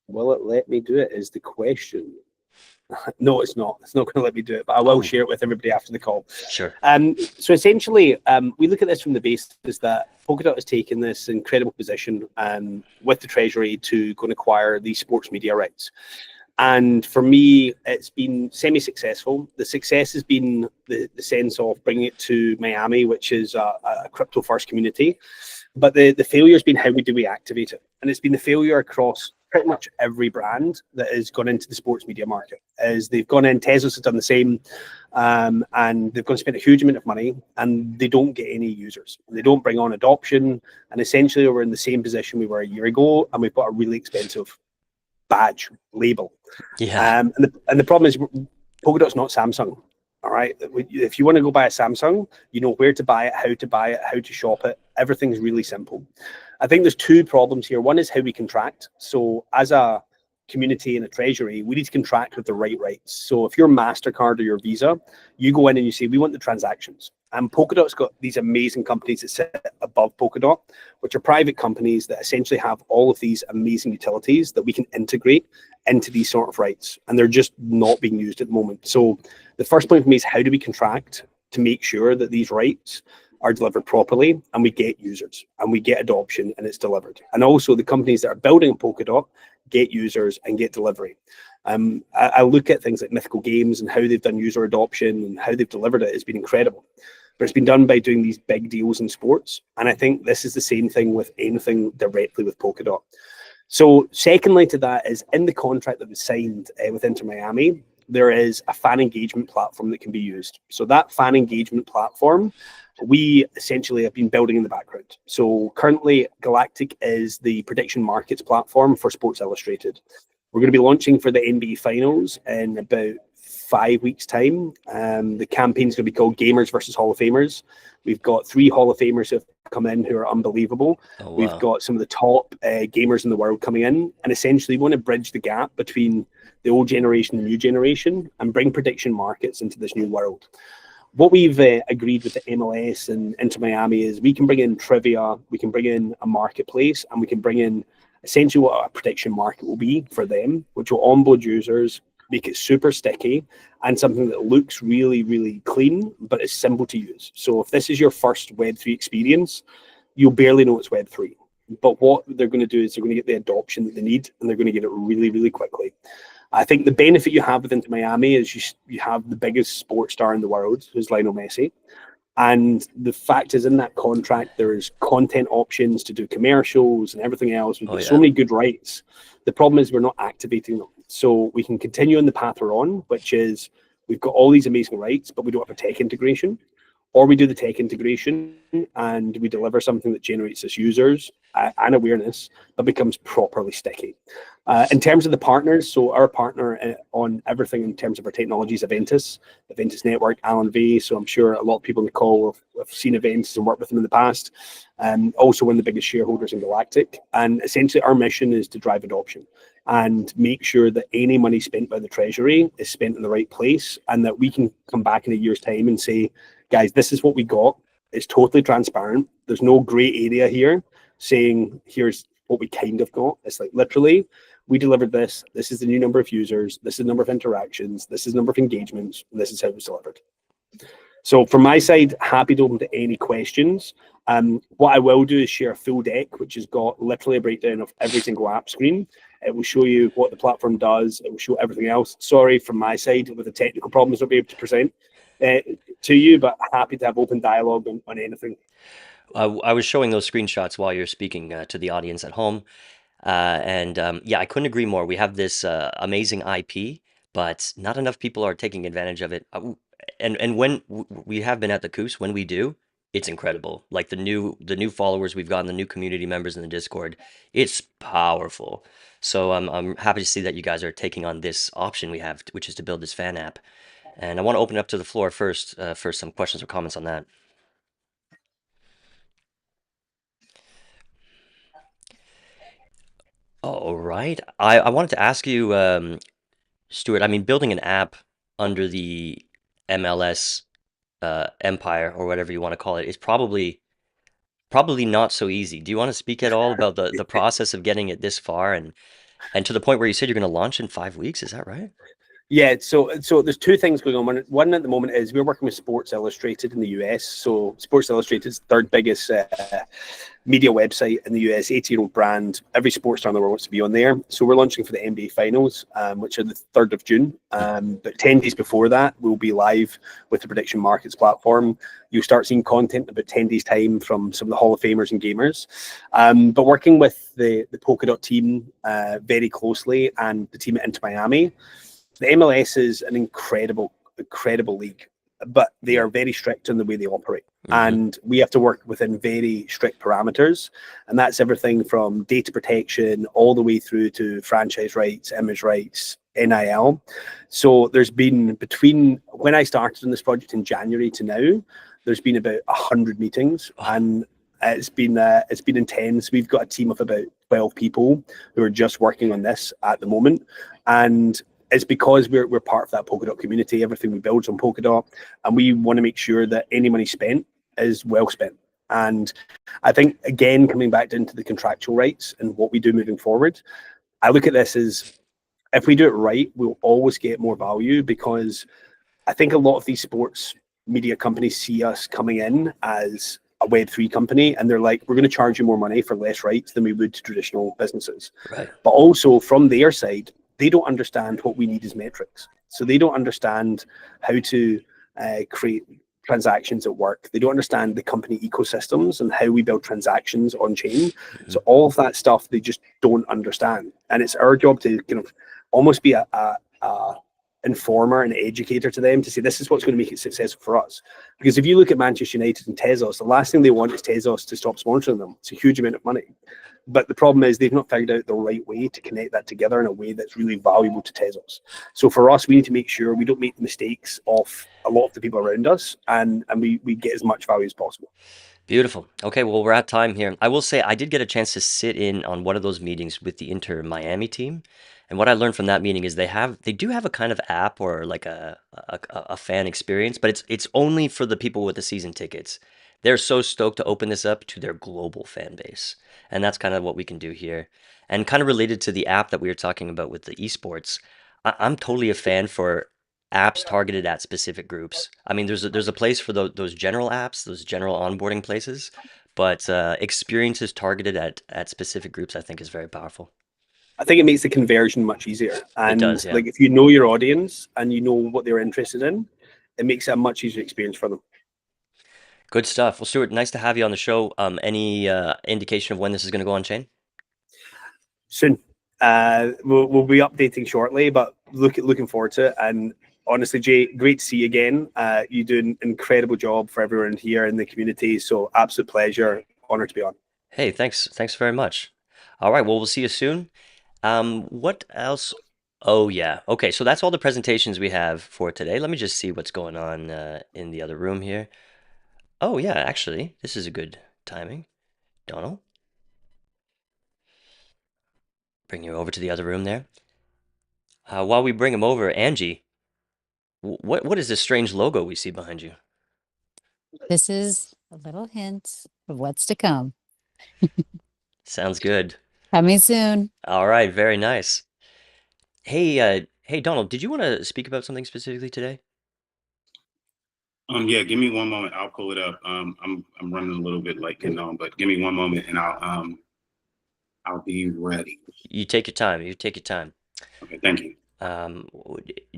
Will it let me do it is the question. No, it's not. It's not going to let me do it, but I will share it with everybody after the call.
Sure.
So essentially, we look at this from the basis that Polkadot has taken this incredible position with the Treasury to go and acquire these sports media rights. And for me, it's been semi-successful. The success has been the sense of bringing it to Miami, which is a crypto-first community. But the failure has been how do we activate it? And it's been the failure across pretty much every brand that has gone into the sports media market. As they've gone in, Tesla's has done the same, and they've gone and spent a huge amount of money, and they don't get any users. They don't bring on adoption, and essentially we're in the same position we were a year ago, and we've got a really expensive badge label.
Yeah.
And the problem is Polkadot's not Samsung. All right. If you want to go buy a Samsung, you know where to buy it, how to shop it. Everything's really simple. I think there's two problems here. One is how we contract. So as a community and a treasury, we need to contract with the right rights. So if you're MasterCard or your Visa, you go in and you say, we want the transactions. And Polkadot's got these amazing companies that sit above Polkadot, which are private companies that essentially have all of these amazing utilities that we can integrate into these sort of rights. And they're just not being used at the moment. So the first point for me is how do we contract to make sure that these rights are delivered properly and we get users and we get adoption and it's delivered. And also the companies that are building Polkadot get users and get delivery. I look at things like Mythical Games and how they've done user adoption and how they've delivered it has been incredible. But it's been done by doing these big deals in sports. And I think this is the same thing with anything directly with Polkadot. So secondly to that is in the contract that was signed with Inter Miami, there is a fan engagement platform that can be used. So that fan engagement platform, we essentially have been building in the background. So currently Galactic is the prediction markets platform for Sports Illustrated. We're going to be launching for the NBA Finals in about 5 weeks' time. The campaign's going to be called Gamers versus Hall of Famers. We've got 3 Hall of Famers who have come in who are unbelievable.
Oh, wow.
We've got some of the top gamers in the world coming in. And essentially we want to bridge the gap between the old generation and the new generation and bring prediction markets into this new world. What we've agreed with the MLS and Inter Miami is we can bring in trivia, we can bring in a marketplace, and we can bring in essentially what a prediction market will be for them, which will onboard users, make it super sticky, and something that looks really, really clean, but it's simple to use. So if this is your first Web3 experience, you'll barely know it's Web3. But what they're going to do is they're going to get the adoption that they need, and they're going to get it really, really quickly. I think the benefit you have with Inter Miami is you have the biggest sports star in the world, who's Lionel Messi. And the fact is in that contract, there's content options to do commercials and everything else. We've got so many good rights. The problem is we're not activating them. So we can continue on the path we're on, which is we've got all these amazing rights, but we don't have a tech integration. Or we do the tech integration and we deliver something that generates us users and awareness, but becomes properly sticky. In terms of the partners, so our partner on everything in terms of our technologies, Aventus Network, Alan V. So I'm sure a lot of people on the call have seen Aventus and worked with them in the past. Also one of the biggest shareholders in Galactic. And essentially our mission is to drive adoption and make sure that any money spent by the Treasury is spent in the right place and that we can come back in a year's time and say, guys, this is what we got. It's totally transparent. There's no gray area here saying, here's what we kind of got. It's like literally, we delivered this. This is the new number of users. This is the number of interactions. This is the number of engagements. And this is how it was delivered. So from my side, happy to open to any questions. What I will do is share a full deck, which has got literally a breakdown of every single app screen. It will show you what the platform does. It will show everything else. Sorry, from my side, with the technical problems, I'll be able to present to you, but happy to have open dialogue on anything.
I was showing those screenshots while you're speaking to the audience at home. Yeah, I couldn't agree more. We have this amazing IP, but not enough people are taking advantage of it. And when we have been at the Coos, when we do, it's incredible. Like the new followers we've gotten, the new community members in the Discord, it's powerful. So I'm happy to see that you guys are taking on this option we have, which is to build this fan app. And I want to open it up to the floor first for some questions or comments on that. All right. I wanted to ask you, Stuart, I mean, building an app under the MLS empire or whatever you want to call it is probably not so easy. Do you want to speak at all about the process of getting it this far and to the point where you said you're going to launch in 5 weeks? Is that right?
Yeah, so there's two things going on. One at the moment is we're working with Sports Illustrated in the US. So Sports Illustrated is the third biggest media website in the US, 80-year-old brand. Every sports star in the world wants to be on there. So we're launching for the NBA Finals, which are the 3rd of June. But 10 days before that, we'll be live with the Prediction Markets platform. You'll start seeing content in about 10 days' time from some of the Hall of Famers and gamers. But working with the Polkadot team very closely and the team at Inter Miami, the MLS is an incredible league, but they are very strict in the way they operate. And we have to work within very strict parameters. And that's everything from data protection all the way through to franchise rights, image rights, NIL. So there's been, between when I started on this project in January to now, there's been about 100 meetings, and it's been intense. We've got a team of about 12 people who are just working on this at the moment. And it's because we're part of that Polkadot community. Everything we build is on Polkadot, and we want to make sure that any money spent is well spent. And I think, again, coming back into the contractual rights and what we do moving forward, I look at this as, if we do it right, we'll always get more value, because I think a lot of these sports media companies see us coming in as a Web3 company, and they're like, we're going to charge you more money for less rights than we would to traditional businesses.
Right.
But also from their side, they don't understand what we need as metrics. So they don't understand how to create transactions at work. They don't understand the company ecosystems and how we build transactions on chain. So all of that stuff, they just don't understand. And it's our job to kind of almost be a informer and educator to them, to say this is what's going to make it successful for us. Because if you look at Manchester United and Tezos, the last thing they want is Tezos to stop sponsoring them. It's a huge amount of money. But the problem is they've not figured out the right way to connect that together in a way that's really valuable to Tezos. So for us, we need to make sure we don't make the mistakes of a lot of the people around us, and we get as much value as possible.
Beautiful. Okay, well, we're at time here. I will say I did get a chance to sit in on one of those meetings with the Inter Miami team. And what I learned from that meeting is they do have a kind of app or like a fan experience, but it's only for the people with the season tickets. They're so stoked to open this up to their global fan base. And that's kind of what we can do here. And kind of related to the app that we were talking about with the esports, I'm totally a fan for apps targeted at specific groups. I mean, there's a place for those general apps, those general onboarding places, but experiences targeted at specific groups, I think, is very powerful.
I think it makes the conversion much easier. And
It does, yeah.
like, if you know your audience and you know what they're interested in, it makes it a much easier experience for them.
Good stuff. Well, Stuart, nice to have you on the show. Any indication of when this is going to go on chain?
Soon. We'll be updating shortly, but looking forward to it. And honestly, Jay, great to see you again. You do an incredible job for everyone here in the community. So absolute pleasure, honor to be on.
Hey, thanks very much. All right, well, we'll see you soon. What else? Oh, yeah. Okay, so that's all the presentations we have for today. Let me just see what's going on in the other room here. Oh, yeah, actually, this is a good timing. Donald, bring you over to the other room there. While we bring him over, Angie, what is this strange logo we see behind you?
This is a little hint of what's to come.
Sounds good.
Coming soon.
All right, very nice. Hey, Donald, did you want to speak about something specifically today?
Yeah, give me one moment. I'll pull it up. I'm running a little bit late getting on, but give me one moment and I'll be ready.
You take your time. You take your time.
Okay, thank you.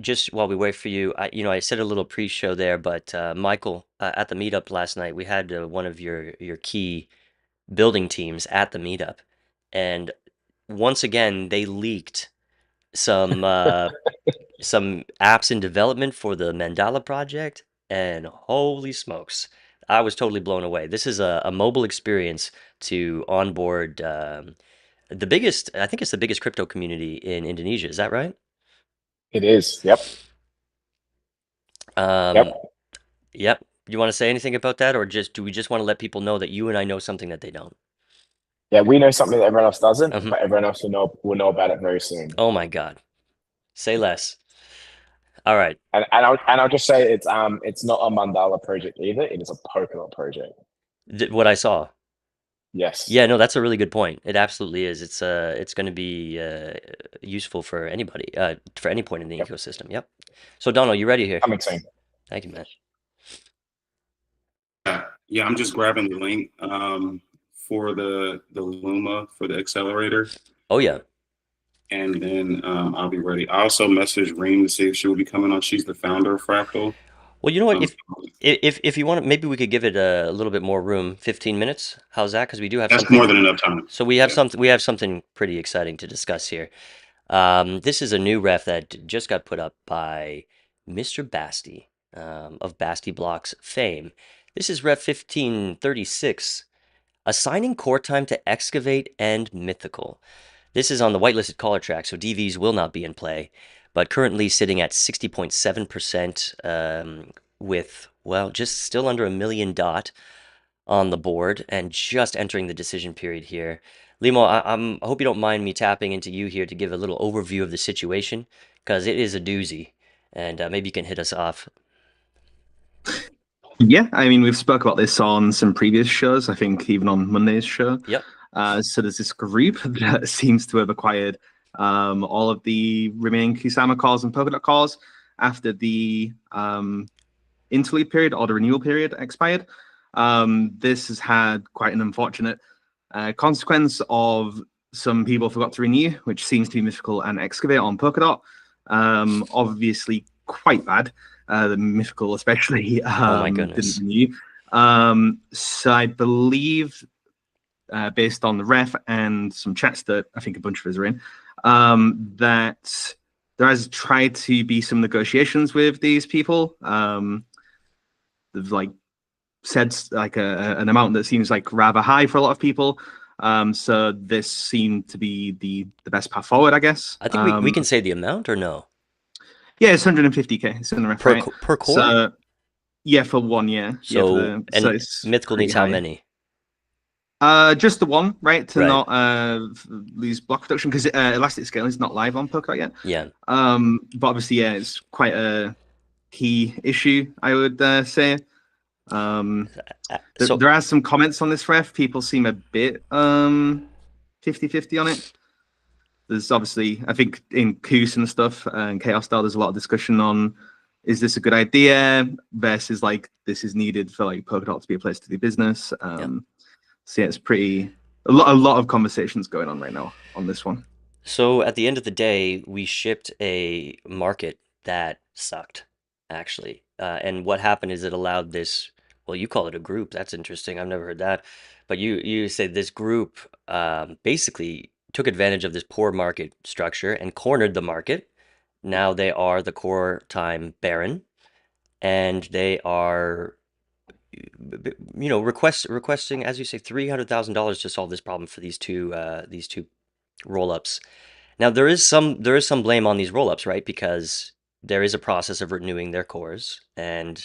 Just while we wait for you, I said a little pre-show there, but Michael, at the meetup last night, we had one of your key building teams at the meetup, and once again they leaked some some apps in development for the Mandala project, and holy smokes, I was totally blown away. This is a mobile experience to onboard the biggest, I think it's the biggest crypto community in Indonesia. Is that right?
It is, yep.
Yep. Yep. You want to say anything about that, or do we just want to let people know that you and I know something that they don't?
Yeah, we know something that everyone else doesn't, but everyone else will know about it very soon.
Oh my God. Say less. All right.
And I'll just say it's not a Mandala project either. It is a Polkadot project.
What I saw.
Yes.
Yeah, no, that's a really good point. It absolutely is. It's going to be useful for anybody, for any point in the ecosystem. Yep. So Donald, you ready here?
Coming soon.
Thank you, man.
Yeah, I'm just grabbing the link for the Luma for the accelerator.
Oh yeah.
And then I'll be ready. I also messaged Reem to see if she will be coming on. She's the founder of Fractal.
Well, you know what? If you want, maybe we could give it a little bit more room. 15 minutes. How's that? Because we do have
That's
something.
more than enough time.
So we have something. We have something pretty exciting to discuss here. This is a new ref that just got put up by Mr. Basti of Basti Blocks fame. This is Ref 1536, assigning core time to Excavate and Mythical. This is on the whitelisted caller track, so DVs will not be in play, but currently sitting at 60.7% with, well, just still under $1 million on the board and just entering the decision period here. Limo, I hope you don't mind me tapping into you here to give a little overview of the situation, because it is a doozy, and maybe you can hit us off.
Yeah, I mean, we've spoke about this on some previous shows, I think even on Monday's show.
Yep.
So there's this group that seems to have acquired all of the remaining Kusama cores and Polkadot cores after the interlude period or the renewal period expired. This has had quite an unfortunate consequence of some people forgot to renew, which seems to be Mythical and Excavate on Polkadot. Obviously quite bad. The Mythical especially
oh my goodness.
didn't renew. So I believe, based on the ref and some chats that I think a bunch of us are in, that there has tried to be some negotiations with these people. They've like said like an amount that seems like rather high for a lot of people. So this seemed to be the best path forward, I guess.
I think we can say the amount or no?
Yeah, it's 150K. It's in the ref,
per,
right?
per core?
So, yeah, for one, yeah.
So,
yeah,
and Mythical needs how many?
Just the one, right? To not lose block production, because elastic scaling is not live on Polkadot yet.
Yeah.
But obviously, yeah, it's quite a key issue, I would say. There are some comments on this ref. People seem a bit 50-50 on it. There's obviously, I think in Koos and stuff and Chaos Style, there's a lot of discussion on, is this a good idea versus like, this is needed for like Polkadot to be a place to do business. So yeah, it's a lot of conversations going on right now on this one.
So at the end of the day, we shipped a market that sucked, actually. And what happened is it allowed this, well, you call it a group. That's interesting. I've never heard that. But you say this group basically took advantage of this poor market structure and cornered the market. Now they are the core time baron, and they are, you know, requesting, as you say, $300,000 to solve this problem for these two rollups. Now there is some blame on these rollups, right? Because there is a process of renewing their cores, and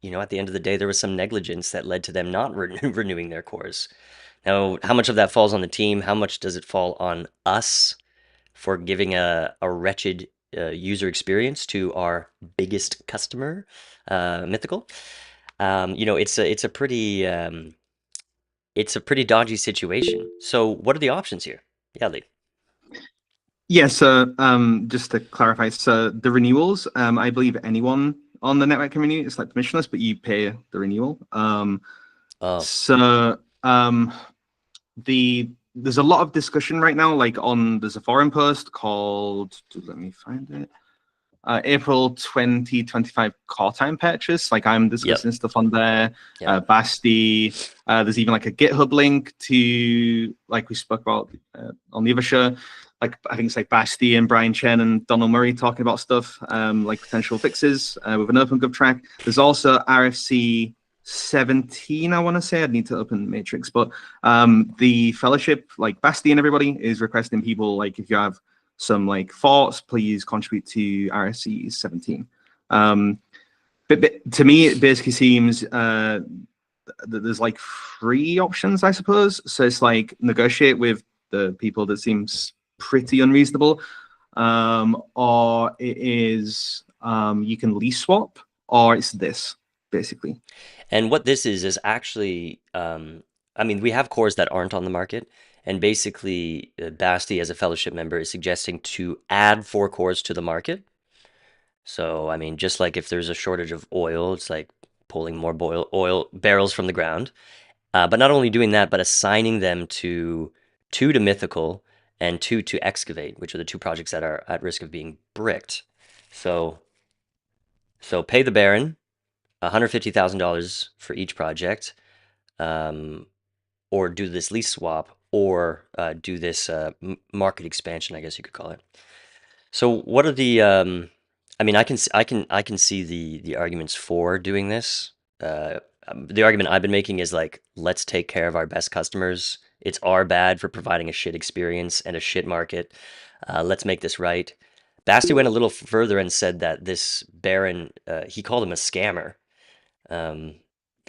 you know, at the end of the day, there was some negligence that led to them not renewing their cores. Now, how much of that falls on the team? How much does it fall on us for giving a wretched user experience to our biggest customer, Mythical? You know, it's a pretty dodgy situation. So, what are the options here? Yeah, Lee.
Yeah, so just to clarify, so the renewals, I believe anyone on the network can renew. It's like permissionless, but you pay the renewal. So there's a lot of discussion right now, like there's a forum post called, let me find it, April 2025 core time purchase. Like I'm discussing stuff on there. Basti, there's even like a GitHub link to, like we spoke about on the other show, like I think it's like Basti and Brian Chen and Donald Murray talking about stuff, like potential fixes with an OpenGov track. There's also RFC 17, I want to say. I'd need to open Matrix, but the fellowship, like Basti and everybody, is requesting people, like, if you have some like thoughts, please contribute to RFC 17. But to me, it basically seems that there's like 3 options, I suppose. So it's like negotiate with the people that seems pretty unreasonable, or it is you can lease swap, or it's this basically.
And what this is actually, I mean, we have cores that aren't on the market, and basically, Basti, as a fellowship member, is suggesting to add 4 cores to the market. So, I mean, just like if there's a shortage of oil, it's like pulling more oil barrels from the ground. But not only doing that, but assigning them to 2 to Mythical and 2 to Excavate, which are the 2 projects that are at risk of being bricked. So pay the Baron $150,000 for each project, or do this lease swap, or do this market expansion, I guess you could call it. So what are the I mean, I can see the arguments for doing this. The argument I've been making is like, let's take care of our best customers. It's our bad for providing a shit experience and a shit market. Let's make this right. Basti went a little further and said that this Baron, he called him a scammer. Now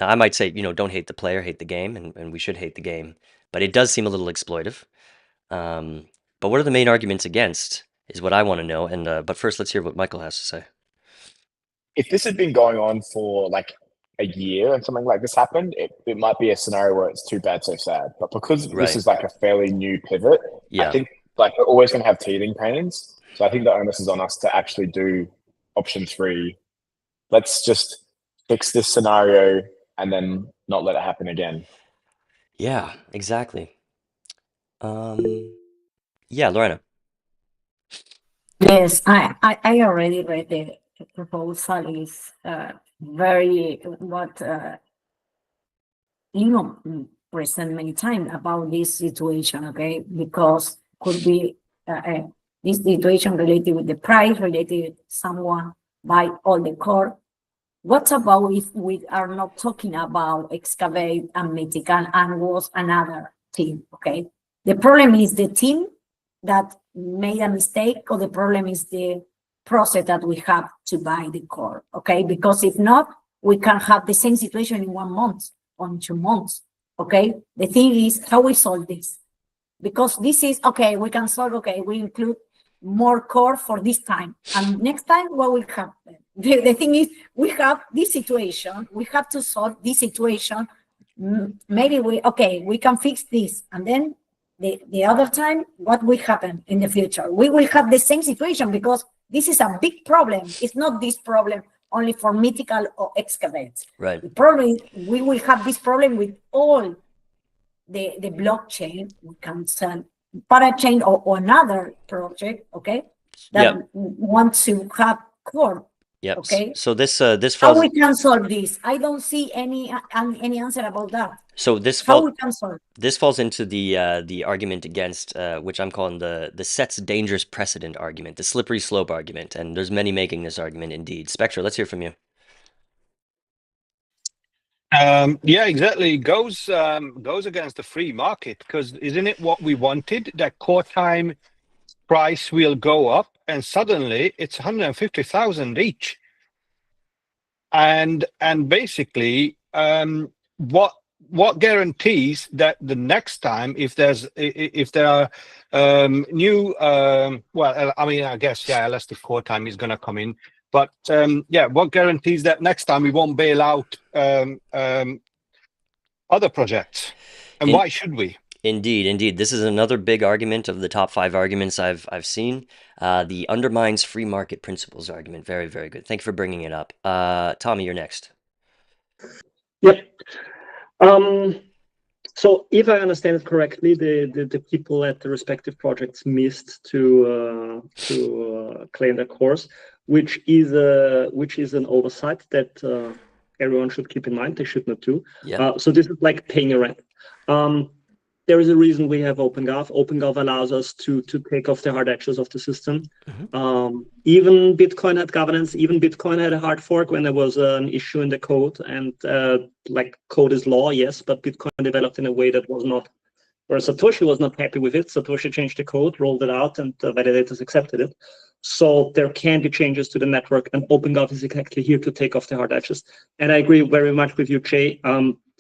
I might say, don't hate the player, hate the game, and we should hate the game. But it does seem a little exploitive. But what are the main arguments against is what I want to know. And but first, let's hear what Michael has to say.
If this had been going on for like a year and something like this happened, it might be a scenario where it's too bad, so sad. But because this is like a fairly new pivot, I think like we're always going to have teething pains. So I think the onus is on us to actually do option 3. Let's just fix this scenario and then not let it happen again.
Yeah, exactly. Yeah, Lorena.
Yes, I already read the proposal. Is very what present many times about this situation, okay? Because could be this situation related with the price, related with someone buy all the core. What about if we are not talking about Excavate and Mythical and was another team, okay? The problem is the team that made a mistake, or the problem is the process that we have to buy the core, okay? Because if not, we can have the same situation in 1 month or in 2 months, okay? The thing is how we solve this. Because this is, okay, we can solve, okay, we include more core for this time. And next time, what will happen? The thing is, we have this situation, we have to solve this situation. Maybe we can fix this. And then the other time, what will happen in the future? We will have the same situation because this is a big problem. It's not this problem only for Mythical or Excavate.
Right.
The problem is we will have this problem with all the blockchain. We can sell parachain or another project, okay, that want to have core.
Yep.
Okay.
So this
how
falls.
we can solve this? I don't see any answer about that.
So this
how we can solve.
This falls into the argument against which I'm calling the sets dangerous precedent argument, the slippery slope argument, and there's many making this argument indeed. Spectre, let's hear from you.
Yeah, exactly. It goes against the free market, because isn't it what we wanted, that core time price will go up and suddenly it's 150,000 each, and basically what guarantees that the next time if there are new well, I mean, I guess elastic core time is going to come in, but what guarantees that next time we won't bail out other projects, and why should we?
Indeed. This is another big argument of the top 5 arguments I've seen. The undermines free market principles argument. Very, very good. Thank you for bringing it up. Tommy, you're next.
Yep. So if I understand it correctly, the people at the respective projects missed to claim their cores, which is an oversight that everyone should keep in mind. They should not do.
Yeah.
So this is like paying a rent. There is a reason we have OpenGov. OpenGov allows us to take off the hard edges of the system. Even Bitcoin had governance. Even Bitcoin had a hard fork when there was an issue in the code. And like code is law, yes, but Bitcoin developed in a way that was not, or Satoshi was not happy with it. Satoshi changed the code, rolled it out, and validators accepted it. So there can be changes to the network, and OpenGov is exactly here to take off the hard edges. And I agree very much with you, Jay.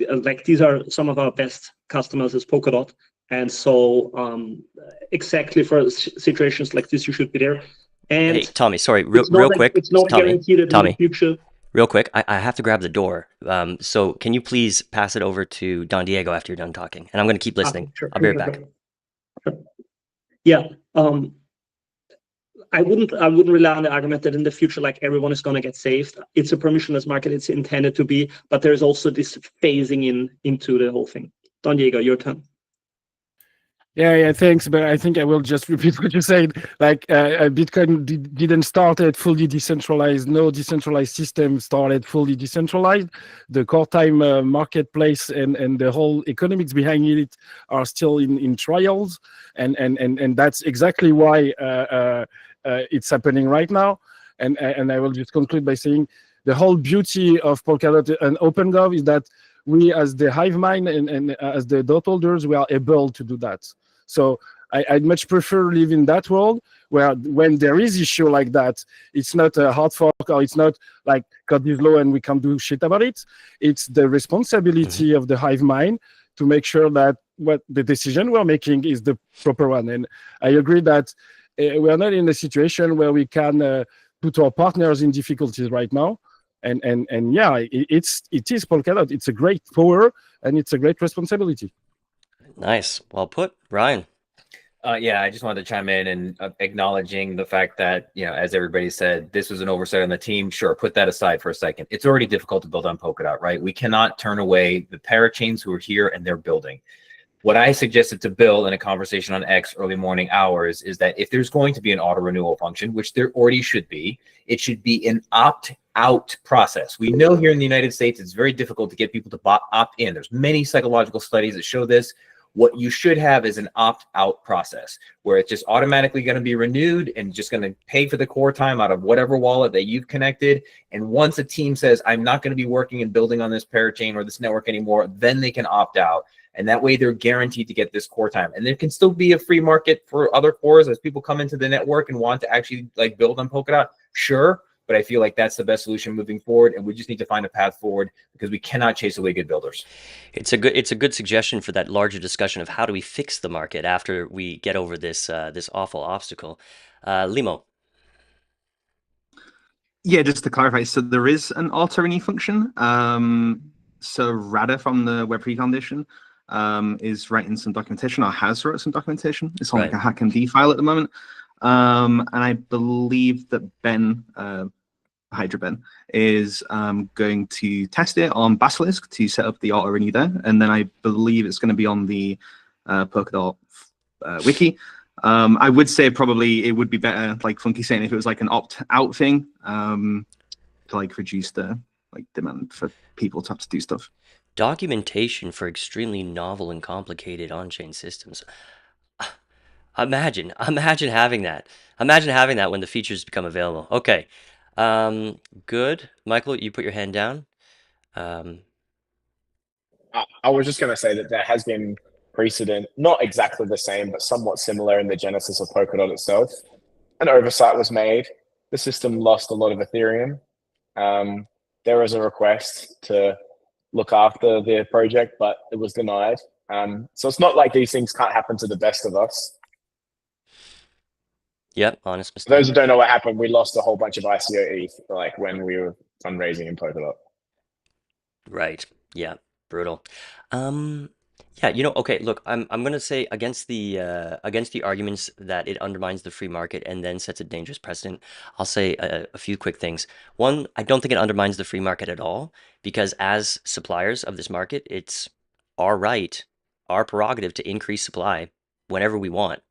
Like these are some of our best customers is Polkadot. And so exactly for situations like this, you should be there. And
hey, Tommy, sorry,
real
quick.
It's not
Tommy,
guaranteed that in the future.
Real quick, I have to grab the door. So can you please pass it over to Don Diego after you're done talking? And I'm going to keep listening.
Sure,
I'll be right back.
Sure. Yeah. I wouldn't rely on the argument that in the future, like everyone is going to get saved. It's a permissionless market. It's intended to be, but there's also this phasing into the whole thing. Don Diego, your turn.
Yeah, thanks. But I think I will just repeat what you said. Like Bitcoin didn't start at fully decentralized. No decentralized system started fully decentralized. The core time marketplace and the whole economics behind it are still in trials. And that's exactly why it's happening right now. And I will just conclude by saying the whole beauty of Polkadot and OpenGov is that we, as the hive mind and as the dot holders, we are able to do that. So I'd much prefer live in that world where when there is issue like that, it's not a hard fork or it's not like God is low and we can't do shit about it. It's the responsibility of the hive mind to make sure that what the decision we're making is the proper one. And I agree that we are not in a situation where we can put our partners in difficulties right now. And yeah, it is Polkadot. It's a great power and it's a great responsibility.
Nice. Well put. Ryan.
Yeah, I just wanted to chime in and acknowledging the fact that, as everybody said, this was an oversight on the team. Sure, put that aside for a second. It's already difficult to build on Polkadot, right? We cannot turn away the parachains who are here and they're building. What I suggested to Bill in a conversation on X early morning hours is that if there's going to be an auto renewal function, which there already should be, it should be an opt-out process. We know here in the United States, it's very difficult to get people to opt in. There's many psychological studies that show this. What you should have is an opt-out process where it's just automatically going to be renewed and just going to pay for the core time out of whatever wallet that you've connected. And once a team says, I'm not going to be working and building on this parachain or this network anymore, then they can opt out. And that way they're guaranteed to get this core time. And there can still be a free market for other cores as people come into the network and want to actually like build on Polkadot. Sure. But I feel like that's the best solution moving forward, and we just need to find a path forward because we cannot chase away good builders.
It's a good suggestion for that larger discussion of how do we fix the market after we get over this this awful obstacle. Limo.
Yeah, just to clarify, so there is an auto renew function. So Rada from the Web3 Foundation is writing some documentation, or has wrote some documentation. It's on like a HackMD file at the moment. And I believe that Ben, Hydra Ben, is going to test it on Basilisk to set up the auto renew there. And then I believe it's going to be on the Polkadot wiki. I would say probably it would be better, like Funky saying, if it was like an opt-out thing to like reduce the like demand for people to have to do stuff.
Documentation for extremely novel and complicated on-chain systems. Imagine having that. Imagine having that when the features become available. Okay. Good. Michael, you put your hand down.
I was just going to say that there has been precedent, not exactly the same, but somewhat similar in the genesis of Polkadot itself. An oversight was made. The system lost a lot of Ethereum. There was a request to look after the project, but it was denied. So it's not like these things can't happen to the best of us.
Yep, honest mistake.
For those who don't know what happened, we lost a whole bunch of ICO ETH like when we were fundraising in Polkadot.
Right. Yeah. Brutal. Yeah, okay, look, I'm gonna say against the arguments that it undermines the free market and then sets a dangerous precedent, I'll say a few quick things. One, I don't think it undermines the free market at all, because as suppliers of this market, it's our right, our prerogative to increase supply whenever we want.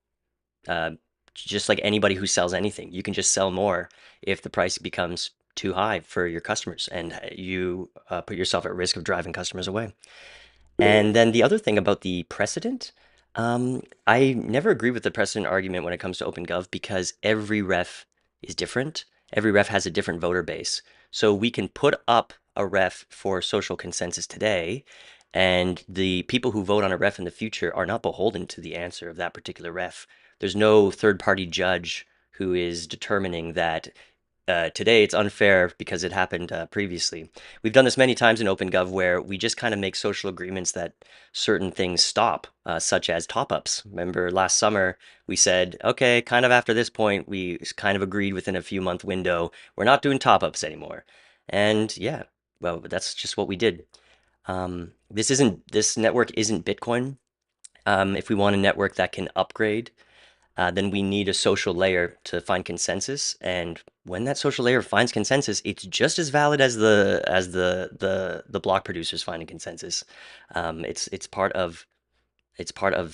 Just like anybody who sells anything, you can just sell more if the price becomes too high for your customers, and you put yourself at risk of driving customers away. And then the other thing about the precedent, I never agree with the precedent argument when it comes to OpenGov, because every ref is different. Every ref has a different voter base. So we can put up a ref for social consensus today, and the people who vote on a ref in the future are not beholden to the answer of that particular ref. There's no third-party judge who is determining that today it's unfair because it happened previously. We've done this many times in OpenGov where we just kind of make social agreements that certain things stop, such as top-ups. Remember last summer we said, okay, kind of after this point, we kind of agreed within a few month window, we're not doing top-ups anymore. And yeah, well, that's just what we did. This network isn't Bitcoin. If we want a network that can upgrade, then we need a social layer to find consensus. And when that social layer finds consensus, it's just as valid as the block producers finding consensus. It's part of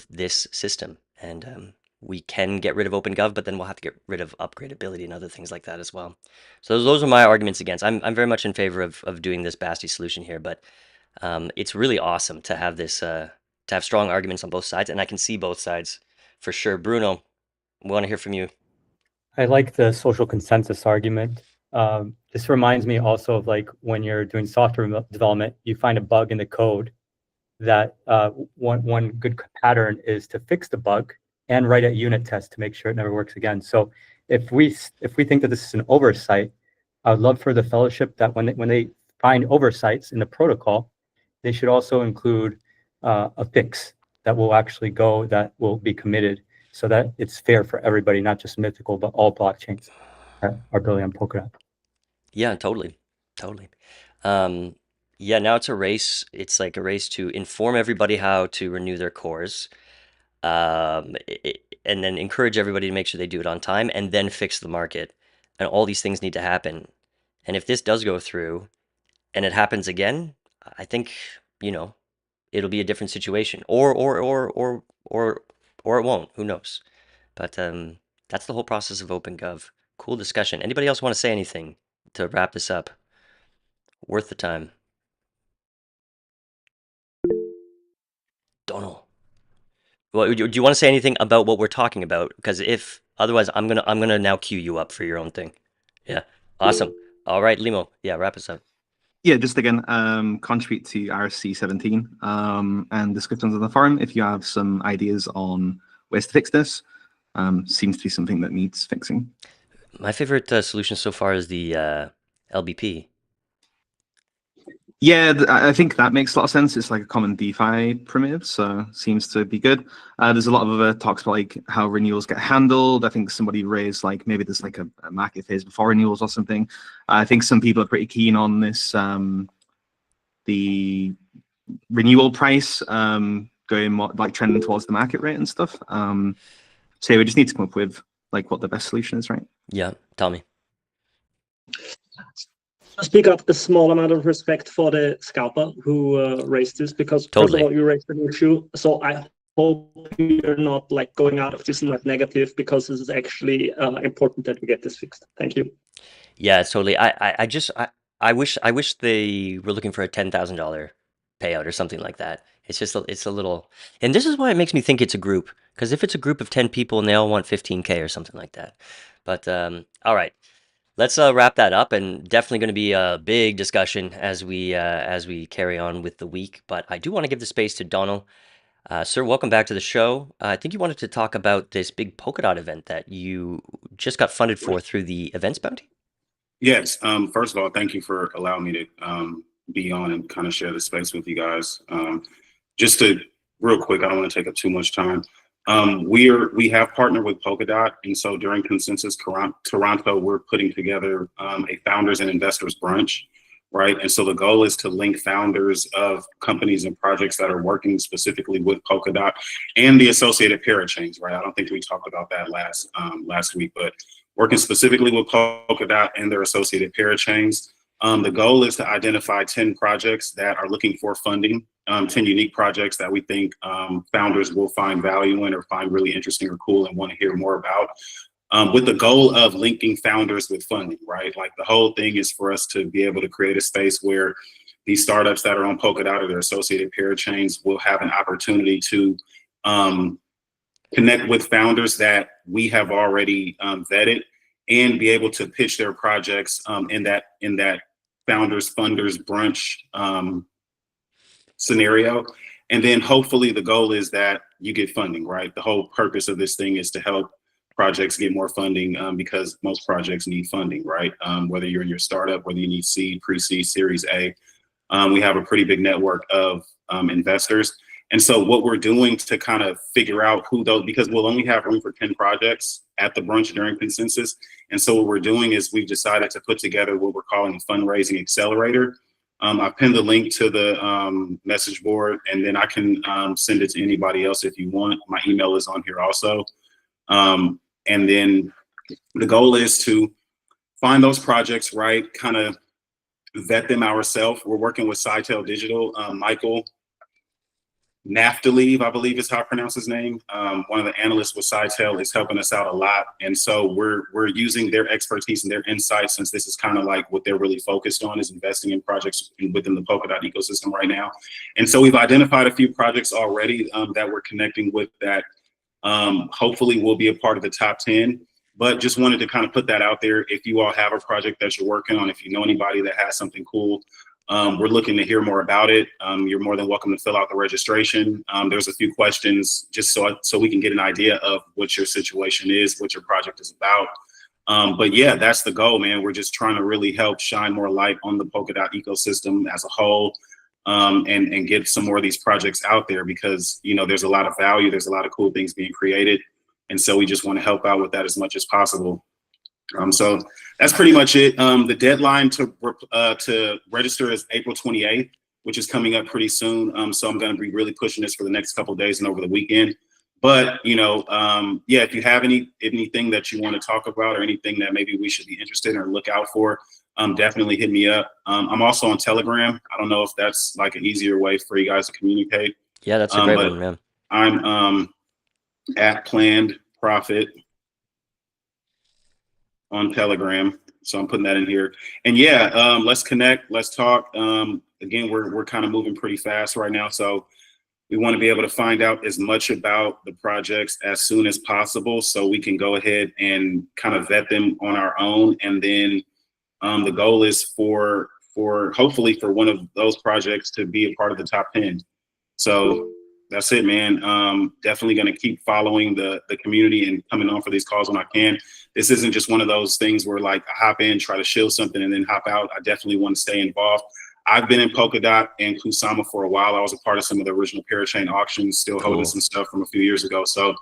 this system, and we can get rid of OpenGov, but then we'll have to get rid of upgradability and other things like that as well. So those are my arguments against. I'm very much in favor of doing this Basti solution here, but it's really awesome to have this to have strong arguments on both sides, and I can see both sides for sure. Bruno, we want to hear from you.
I like the social consensus argument. This reminds me also of like when you're doing software development, you find a bug in the code that one good pattern is to fix the bug and write a unit test to make sure it never works again. So if we think that this is an oversight, I would love for the fellowship that when they find oversights in the protocol, they should also include a fix that will actually go, that will be committed, so that it's fair for everybody, not just Mythical, but all blockchains that are building on Polkadot.
Yeah, totally. Yeah, now it's a race. It's like a race to inform everybody how to renew their cores, and then encourage everybody to make sure they do it on time, and then fix the market. And all these things need to happen. And if this does go through, and it happens again, I think, it'll be a different situation, or it won't. Who knows? But that's the whole process of OpenGov. Cool discussion. Anybody else want to say anything to wrap this up? Worth the time. Donald. Well, do you want to say anything about what we're talking about? Because if otherwise, I'm gonna now queue you up for your own thing. Yeah, awesome. All right, Limo. Yeah, wrap us up.
Yeah, just again, contribute to RSC 17 and discussions on the forum if you have some ideas on ways to fix this. Seems to be something that needs fixing.
My favorite solution so far is the LBP.
Yeah, I think that makes a lot of sense. It's like a common DeFi primitive, so seems to be good. There's a lot of other talks about like how renewals get handled. I think somebody raised like maybe there's like a market phase before renewals or something. I think some people are pretty keen on this, the renewal price going more like trending towards the market rate and stuff. So we just need to come up with like what the best solution is, right?
Yeah, tell me.
Speak up a small amount of respect for the scalper who raised this, because first of all, you raised an issue. So I hope you're not like going out of this net negative, because this is actually important that we get this fixed. Thank you.
Yeah, it's totally. I wish they were looking for a $10,000 payout or something like that. It's just it's a little, and this is why it makes me think it's a group, because if it's a group of 10 people and they all want 15K or something like that. But all right. Let's wrap that up, and definitely going to be a big discussion as we carry on with the week. But I do want to give the space to Donald. Sir, welcome back to the show. I think you wanted to talk about this big Polkadot event that you just got funded for through the Events Bounty.
Yes. First of all, thank you for allowing me to be on and kind of share the space with you guys. Just to real quick, I don't want to take up too much time. We have partnered with Polkadot, and so during Consensus Toronto, we're putting together a founders and investors brunch, right? And so the goal is to link founders of companies and projects that are working specifically with Polkadot and the associated parachains, right? I don't think we talked about that last week, but working specifically with Polkadot and their associated parachains. The goal is to identify 10 projects that are looking for funding, 10 unique projects that we think founders will find value in or find really interesting or cool and want to hear more about, with the goal of linking founders with funding, right? Like the whole thing is for us to be able to create a space where these startups that are on Polkadot or their associated parachains will have an opportunity to connect with founders that we have already vetted and be able to pitch their projects in that founders funders brunch scenario. And then hopefully the goal is that you get funding, right? The whole purpose of this thing is to help projects get more funding because most projects need funding, right? Whether you're in your startup, whether you need seed, pre-seed, Series A, we have a pretty big network of investors. And so what we're doing to kind of figure out who those, because we'll only have room for 10 projects at the brunch during consensus. And so what we're doing is we've decided to put together what we're calling a fundraising accelerator. I pinned the link to the message board, and then I can send it to anybody else if you want. My email is on here also. And then the goal is to find those projects, right? Kind of vet them ourselves. We're working with Sitel Digital. Michael Naftalev, I believe is how I pronounce his name. One of the analysts with Sitel is helping us out a lot. And so we're using their expertise and their insights, since this is kind of like what they're really focused on, is investing in projects within the Polkadot ecosystem right now. And so we've identified a few projects already that we're connecting with that hopefully will be a part of the top 10. But just wanted to kind of put that out there. If you all have a project that you're working on, if you know anybody that has something cool, we're looking to hear more about it. You're more than welcome to fill out the registration. There's a few questions just so we can get an idea of what your situation is, what your project is about. But yeah, that's the goal, man. We're just trying to really help shine more light on the Polkadot ecosystem as a whole, and get some more of these projects out there, because, you know, there's a lot of value, there's a lot of cool things being created. And so we just want to help out with that as much as possible. So that's pretty much it. The deadline to register is April 28th, which is coming up pretty soon. So I'm going to be really pushing this for the next couple of days and over the weekend. But, you know, yeah, if you have anything that you want to talk about, or anything that maybe we should be interested in or look out for, definitely hit me up. I'm also on Telegram. I don't know if that's like an easier way for you guys to communicate.
Yeah, that's a great one, man.
I'm at Planned Profit on Telegram. So I'm putting that in here. And yeah, let's connect, let's talk. Again, we're kind of moving pretty fast right now. So we want to be able to find out as much about the projects as soon as possible, so we can go ahead and kind of vet them on our own. And then the goal is for hopefully for one of those projects to be a part of the top 10. So that's it, man. Definitely going to keep following the community and coming on for these calls when I can. This isn't just one of those things where like I hop in, try to shill something, and then hop out. I definitely want to stay involved. I've been in Polkadot and Kusama for a while. I was a part of some of the original parachain auctions, still holding some stuff from a few years ago. So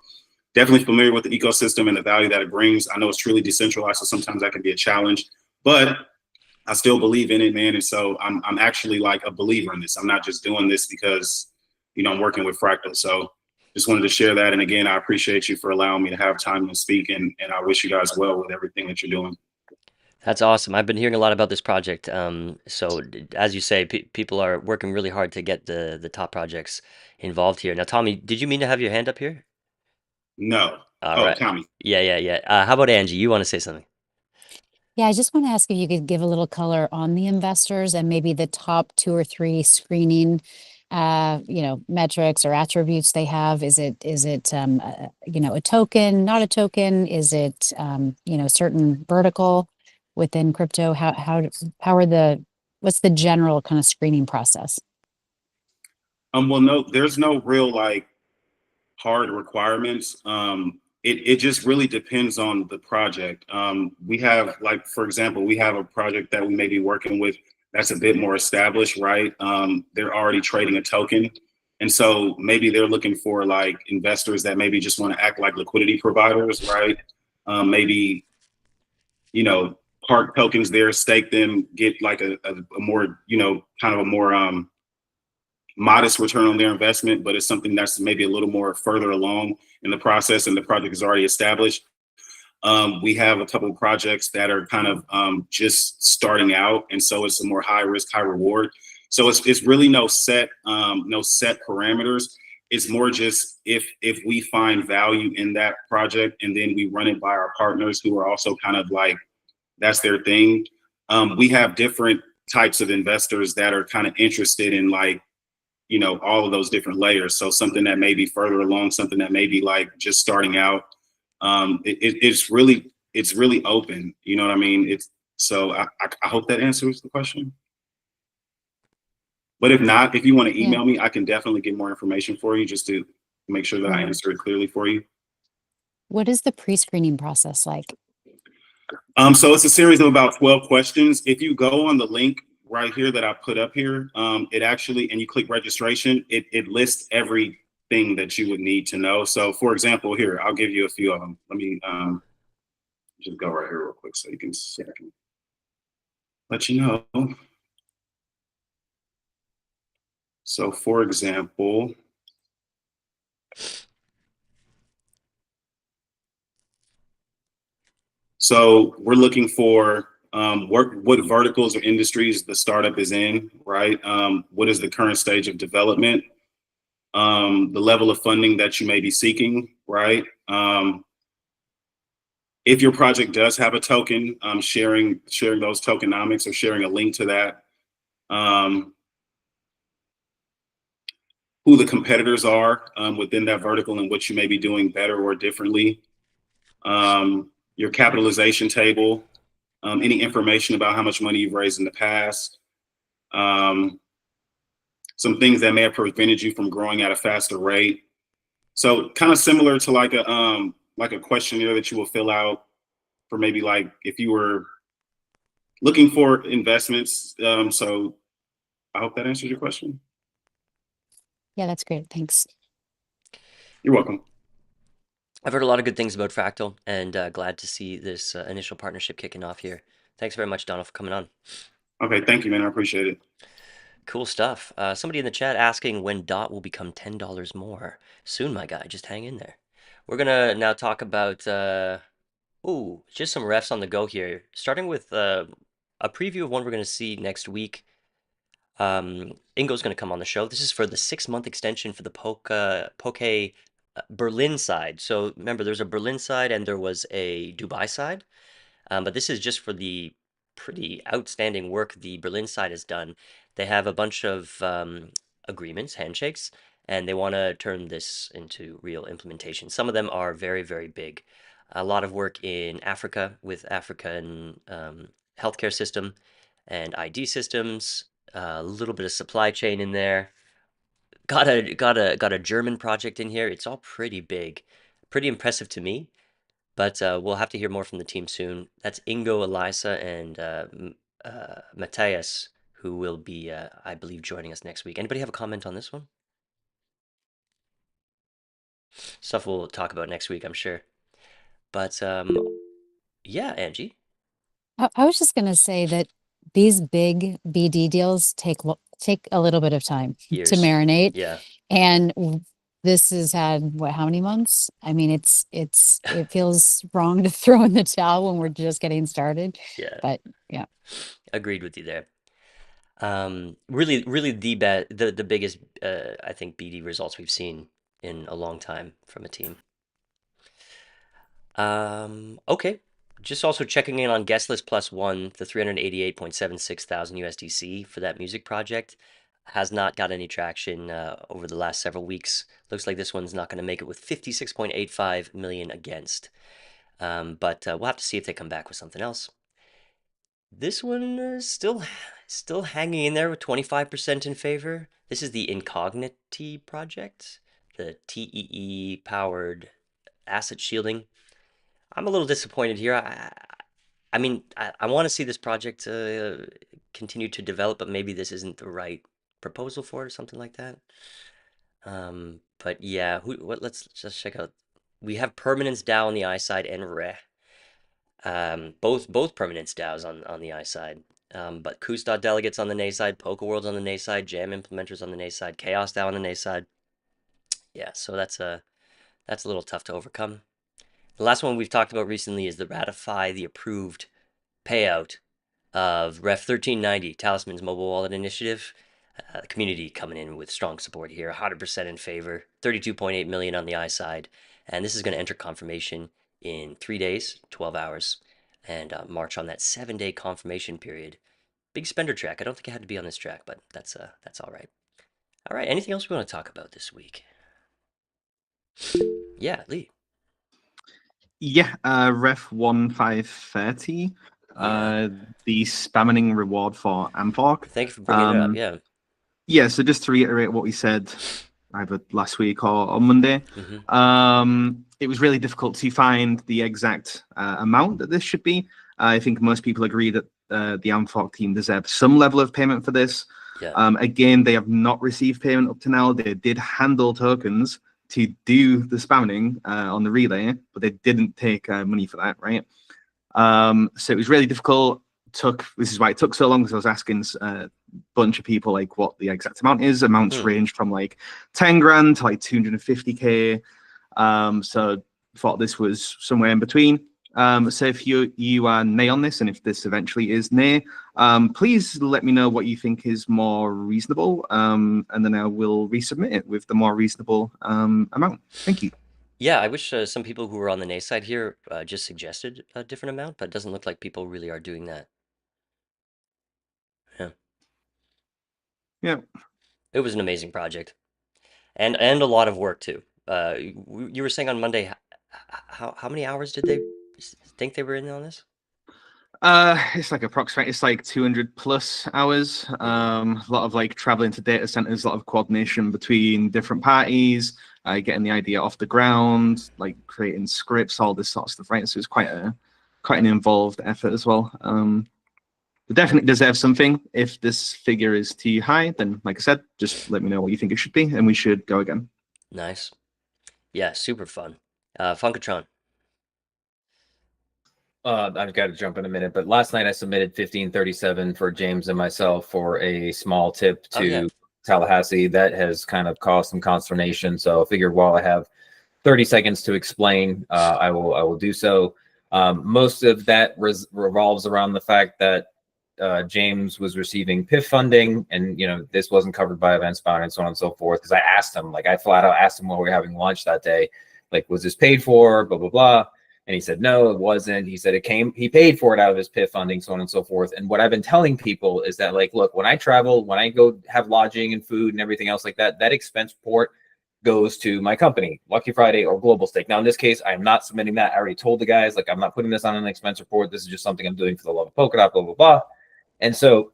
definitely familiar with the ecosystem and the value that it brings. I know it's truly decentralized, so sometimes that can be a challenge, but I still believe in it, man. And so I'm actually like a believer in this. I'm not just doing this because, you know, I'm working with Fractal. So just wanted to share that. And again, I appreciate you for allowing me to have time to speak, and I wish you guys well with everything that you're doing.
That's awesome. I've been hearing a lot about this project. So as you say, people are working really hard to get the top projects involved here. Now, Tommy, did you mean to have your hand up here?
No.
All right.
Tommy.
Yeah. How about Angie? You want to say something?
Yeah, I just want to ask if you could give a little color on the investors and maybe the top 2 or 3 screening, metrics or attributes they have. Is it a token, not a token? Is it, certain vertical within crypto? What's the general kind of screening process?
Well, no, there's no real like hard requirements. It just really depends on the project. We have, like, for example, we have a project that we may be working with that's a bit more established, right? They're already trading a token. And so maybe they're looking for like investors that maybe just want to act like liquidity providers, right? Maybe, park tokens there, stake them, get like a more, kind of a more modest return on their investment, but it's something that's maybe a little more further along in the process and the project is already established. We have a couple of projects that are kind of just starting out, and so it's a more high risk, high reward. So it's really no set parameters. It's more just if we find value in that project and then we run it by our partners who are also kind of like, that's their thing. We have different types of investors that are kind of interested in like, all of those different layers. So something that may be further along, something that may be like just starting out. It's really open. You know what I mean? I hope that answers the question. But if not, if you want to email me, I can definitely get more information for you just to make sure that I answer it clearly for you.
What is the pre-screening process like?
So it's a series of about 12 questions. If you go on the link right here that I put up here, it actually, and you click registration, it lists everything that you would need to know. So for example, here, I'll give you a few of them. Let me just go right here real quick so you can see, I can let you know. So for example, so we're looking for what verticals or industries the startup is in, right? What is the current stage of development? The level of funding that you may be seeking, right? If your project does have a token, sharing those tokenomics or sharing a link to that. Who the competitors are within that vertical and what you may be doing better or differently. Your capitalization table, any information about how much money you've raised in the past. Some things that may have prevented you from growing at a faster rate. So kind of similar to like a questionnaire that you will fill out for maybe like if you were looking for investments. So I hope that answers your question.
Yeah, that's great. Thanks.
You're welcome.
I've heard a lot of good things about Fractal, and glad to see this initial partnership kicking off here. Thanks very much, Donald, for coming on.
Okay, thank you, man. I appreciate it.
Cool stuff. Somebody in the chat asking when DOT will become $10 more. Soon, my guy. Just hang in there. We're going to now talk about, just some refs on the go here. Starting with a preview of one we're going to see next week. Ingo's going to come on the show. This is for the 6-month extension for the Poke Berlin side. So remember, there's a Berlin side and there was a Dubai side. But this is just for the pretty outstanding work the Berlin side has done. They have a bunch of agreements, handshakes, and they want to turn this into real implementation. Some of them are very, very big. A lot of work in Africa with African healthcare system and ID systems. A little bit of supply chain in there. Got a German project in here. It's all pretty big, pretty impressive to me. But we'll have to hear more from the team soon. That's Ingo, Elisa, and Matthias, who will be, I believe, joining us next week. Anybody have a comment on this one? Stuff we'll talk about next week, I'm sure. But yeah, Angie.
I was just going to say that these big BD deals take a little bit of time
Years.
to marinate.
Yeah.
And this has had how many months? I mean, it feels wrong to throw in the towel when we're just getting started.
Yeah.
But yeah.
Agreed with you there. Really the biggest I think BD results we've seen in a long time from a team. Okay. Just also checking in on guest list +1, the 388.76 thousand USDC for that music project has not got any traction over the last several weeks. Looks like this one's not going to make it with 56.85 million against. But we'll have to see if they come back with something else. This one is still hanging in there with 25% in favor. This is the Incognity project, the TEE powered asset shielding. I'm a little disappointed here. I mean, I want to see this project continue to develop, but maybe this isn't the right proposal for it or something like that. But yeah, let's just check out. We have Permanence DAO on the I side and Re. Both Permanence DAOs on the I side. But Kustot delegates on the nay side, PolkaWorld's on the nay side, Jam implementers on the nay side, Chaos DAO on the nay side. Yeah, so that's a little tough to overcome. The last one we've talked about recently is the ratify the approved payout of Ref 1390, Talisman's mobile wallet initiative. The community coming in with strong support here, 100% in favor, 32.8 million on the I side. And this is going to enter confirmation in 3 days, 12 hours, and march on that 7-day confirmation period. Big spender track. I don't think I had to be on this track, but that's all right. All right, anything else we want to talk about this week? Yeah, Lee.
Yeah, Ref 1530. The spamming reward for Amphork.
Thank you for bringing it up. Yeah.
Yeah, so just to reiterate what we said either last week or on Monday, it was really difficult to find the exact amount that this should be. I think most people agree that the Amfork team deserves some level of payment for this.
Yeah.
Again, they have not received payment up to now. They did handle tokens to do the spamming on the relay, but they didn't take money for that, right? So it was really difficult. This is why it took so long, because I was asking a bunch of people like what the exact amount is. Amounts range from like 10 grand to like 250K. So thought this was somewhere in between. So if you are nay on this, and if this eventually is nay, please let me know what you think is more reasonable, and then I will resubmit it with the more reasonable amount. Thank you.
Yeah, I wish some people who were on the nay side here just suggested a different amount, but it doesn't look like people really are doing that. Yeah.
Yeah.
It was an amazing project, and a lot of work too. You were saying on Monday, how many hours did they think they were in on this?
It's like approximately, it's like 200 plus hours. A lot of like traveling to data centers, a lot of coordination between different parties, getting the idea off the ground, like creating scripts, all this sort of stuff, right? So it's quite an involved effort as well. It definitely deserves something. If this figure is too high, then like I said, just let me know what you think it should be, and we should go again.
Nice. Yeah, super fun. Funkatron.
I've got to jump in a minute, but last night I submitted 1537 for James and myself for a small tip to Tallahassee. That has kind of caused some consternation. So I figured while I have 30 seconds to explain, I will do so. Most of that revolves around the fact that James was receiving PIF funding, and this wasn't covered by Events Bound and so on and so forth. Because I asked him, like I flat out asked him while we were having lunch that day, like, was this paid for? Blah blah blah. And he said, no, it wasn't. He said he paid for it out of his PIF funding, so on and so forth. And what I've been telling people is that, like, look, when I travel, when I go have lodging and food and everything else like that, that expense report goes to my company, Lucky Friday or Global Stake. Now, in this case, I'm not submitting that. I already told the guys, like, I'm not putting this on an expense report. This is just something I'm doing for the love of Polkadot, blah, blah, blah. And so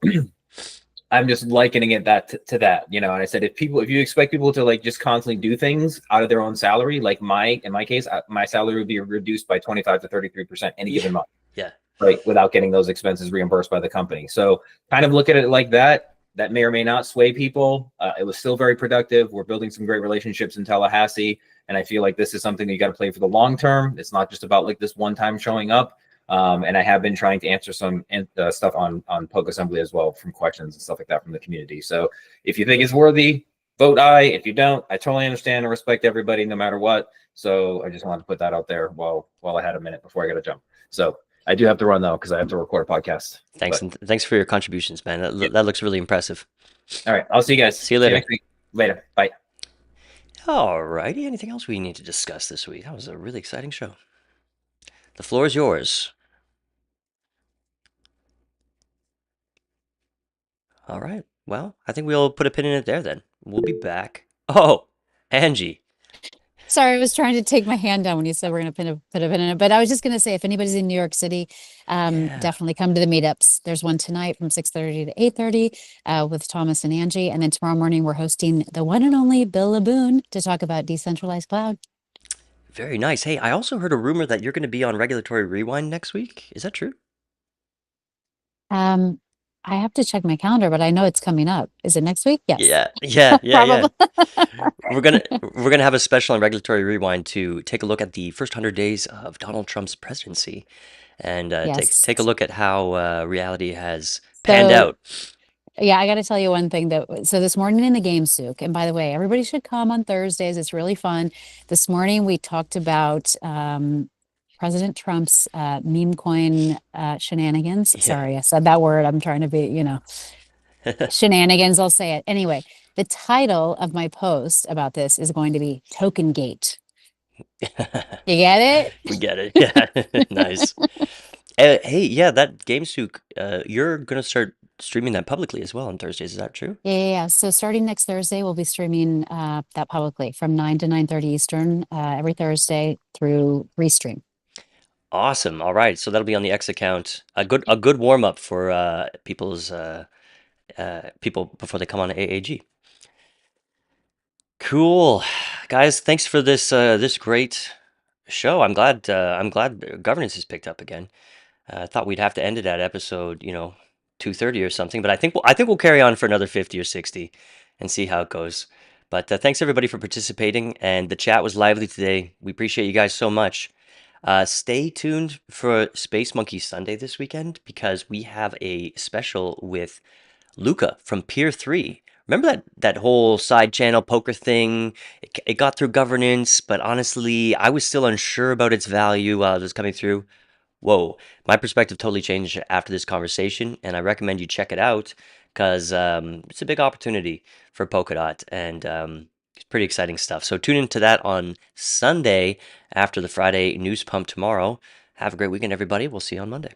I'm just likening it to that, And I said, if you expect people to like just constantly do things out of their own salary, like in my case, my salary would be reduced by 25 to 33% any given month.
Yeah.
Right. Without getting those expenses reimbursed by the company. So kind of look at it like that. That may or may not sway people. It was still very productive. We're building some great relationships in Tallahassee. And I feel like this is something that you got to play for the long term. It's not just about like this one time showing up. And I have been trying to answer some stuff on Poke Assembly as well, from questions and stuff like that from the community. So if you think it's worthy, vote aye. If you don't, I totally understand and respect everybody no matter what. So I just wanted to put that out there while I had a minute before I got to jump. So I do have to run though, because I have to record a podcast.
Thanks. And thanks for your contributions, man. That looks really impressive.
All right. I'll see you guys.
See you later.
Next week. Later. Bye.
All righty. Anything else we need to discuss this week? That was a really exciting show. The floor is yours. All right. Well, I think we'll put a pin in it there then. We'll be back. Oh, Angie.
Sorry, I was trying to take my hand down when you said we're going to put a pin in it. But I was just going to say, if anybody's in New York City, definitely come to the meetups. There's one tonight from 6:30 to 8:30 with Thomas and Angie. And then tomorrow morning, we're hosting the one and only Bill Laboon to talk about decentralized cloud.
Very nice. Hey, I also heard a rumor that you're going to be on Regulatory Rewind next week. Is that true?
I have to check my calendar, but I know it's coming up. Is it next week? Yes.
Yeah.
Probably.
We're gonna have a special on Regulatory Rewind to take a look at the first 100 days of Donald Trump's presidency, and take a look at how reality has panned out.
Yeah, I got to tell you one thing so this morning in the game souk, and by the way, everybody should come on Thursdays. It's really fun. This morning we talked about President Trump's meme coin shenanigans.
Yeah.
Sorry, I said that word. I'm trying to be, shenanigans. I'll say it. Anyway, the title of my post about this is going to be Token Gate. You get it?
We get it. Yeah. Nice. Hey, yeah, that game souk, you're going to start streaming that publicly as well on Thursdays. Is that true?
Yeah. So starting next Thursday, we'll be streaming that publicly from 9 to 9:30 Eastern every Thursday through Restream.
Awesome. All right. So that'll be on the X account. A good warm up for people's people before they come on AAG. Cool, guys. Thanks for this this great show. I'm glad. I'm glad governance has picked up again. I thought we'd have to end it at episode, 230 or something, but I think we'll carry on for another 50 or 60 and see how it goes. But thanks everybody for participating, and the chat was lively today. We appreciate you guys so much. Stay tuned for Space Monkey Sunday this weekend because we have a special with Luca from Pier 3. Remember that whole side channel poker thing? It got through governance, but honestly, I was still unsure about its value while it was coming through. Whoa, my perspective totally changed after this conversation, and I recommend you check it out because it's a big opportunity for Polkadot, and it's pretty exciting stuff. So tune into that on Sunday after the Friday news pump tomorrow. Have a great weekend, everybody. We'll see you on Monday.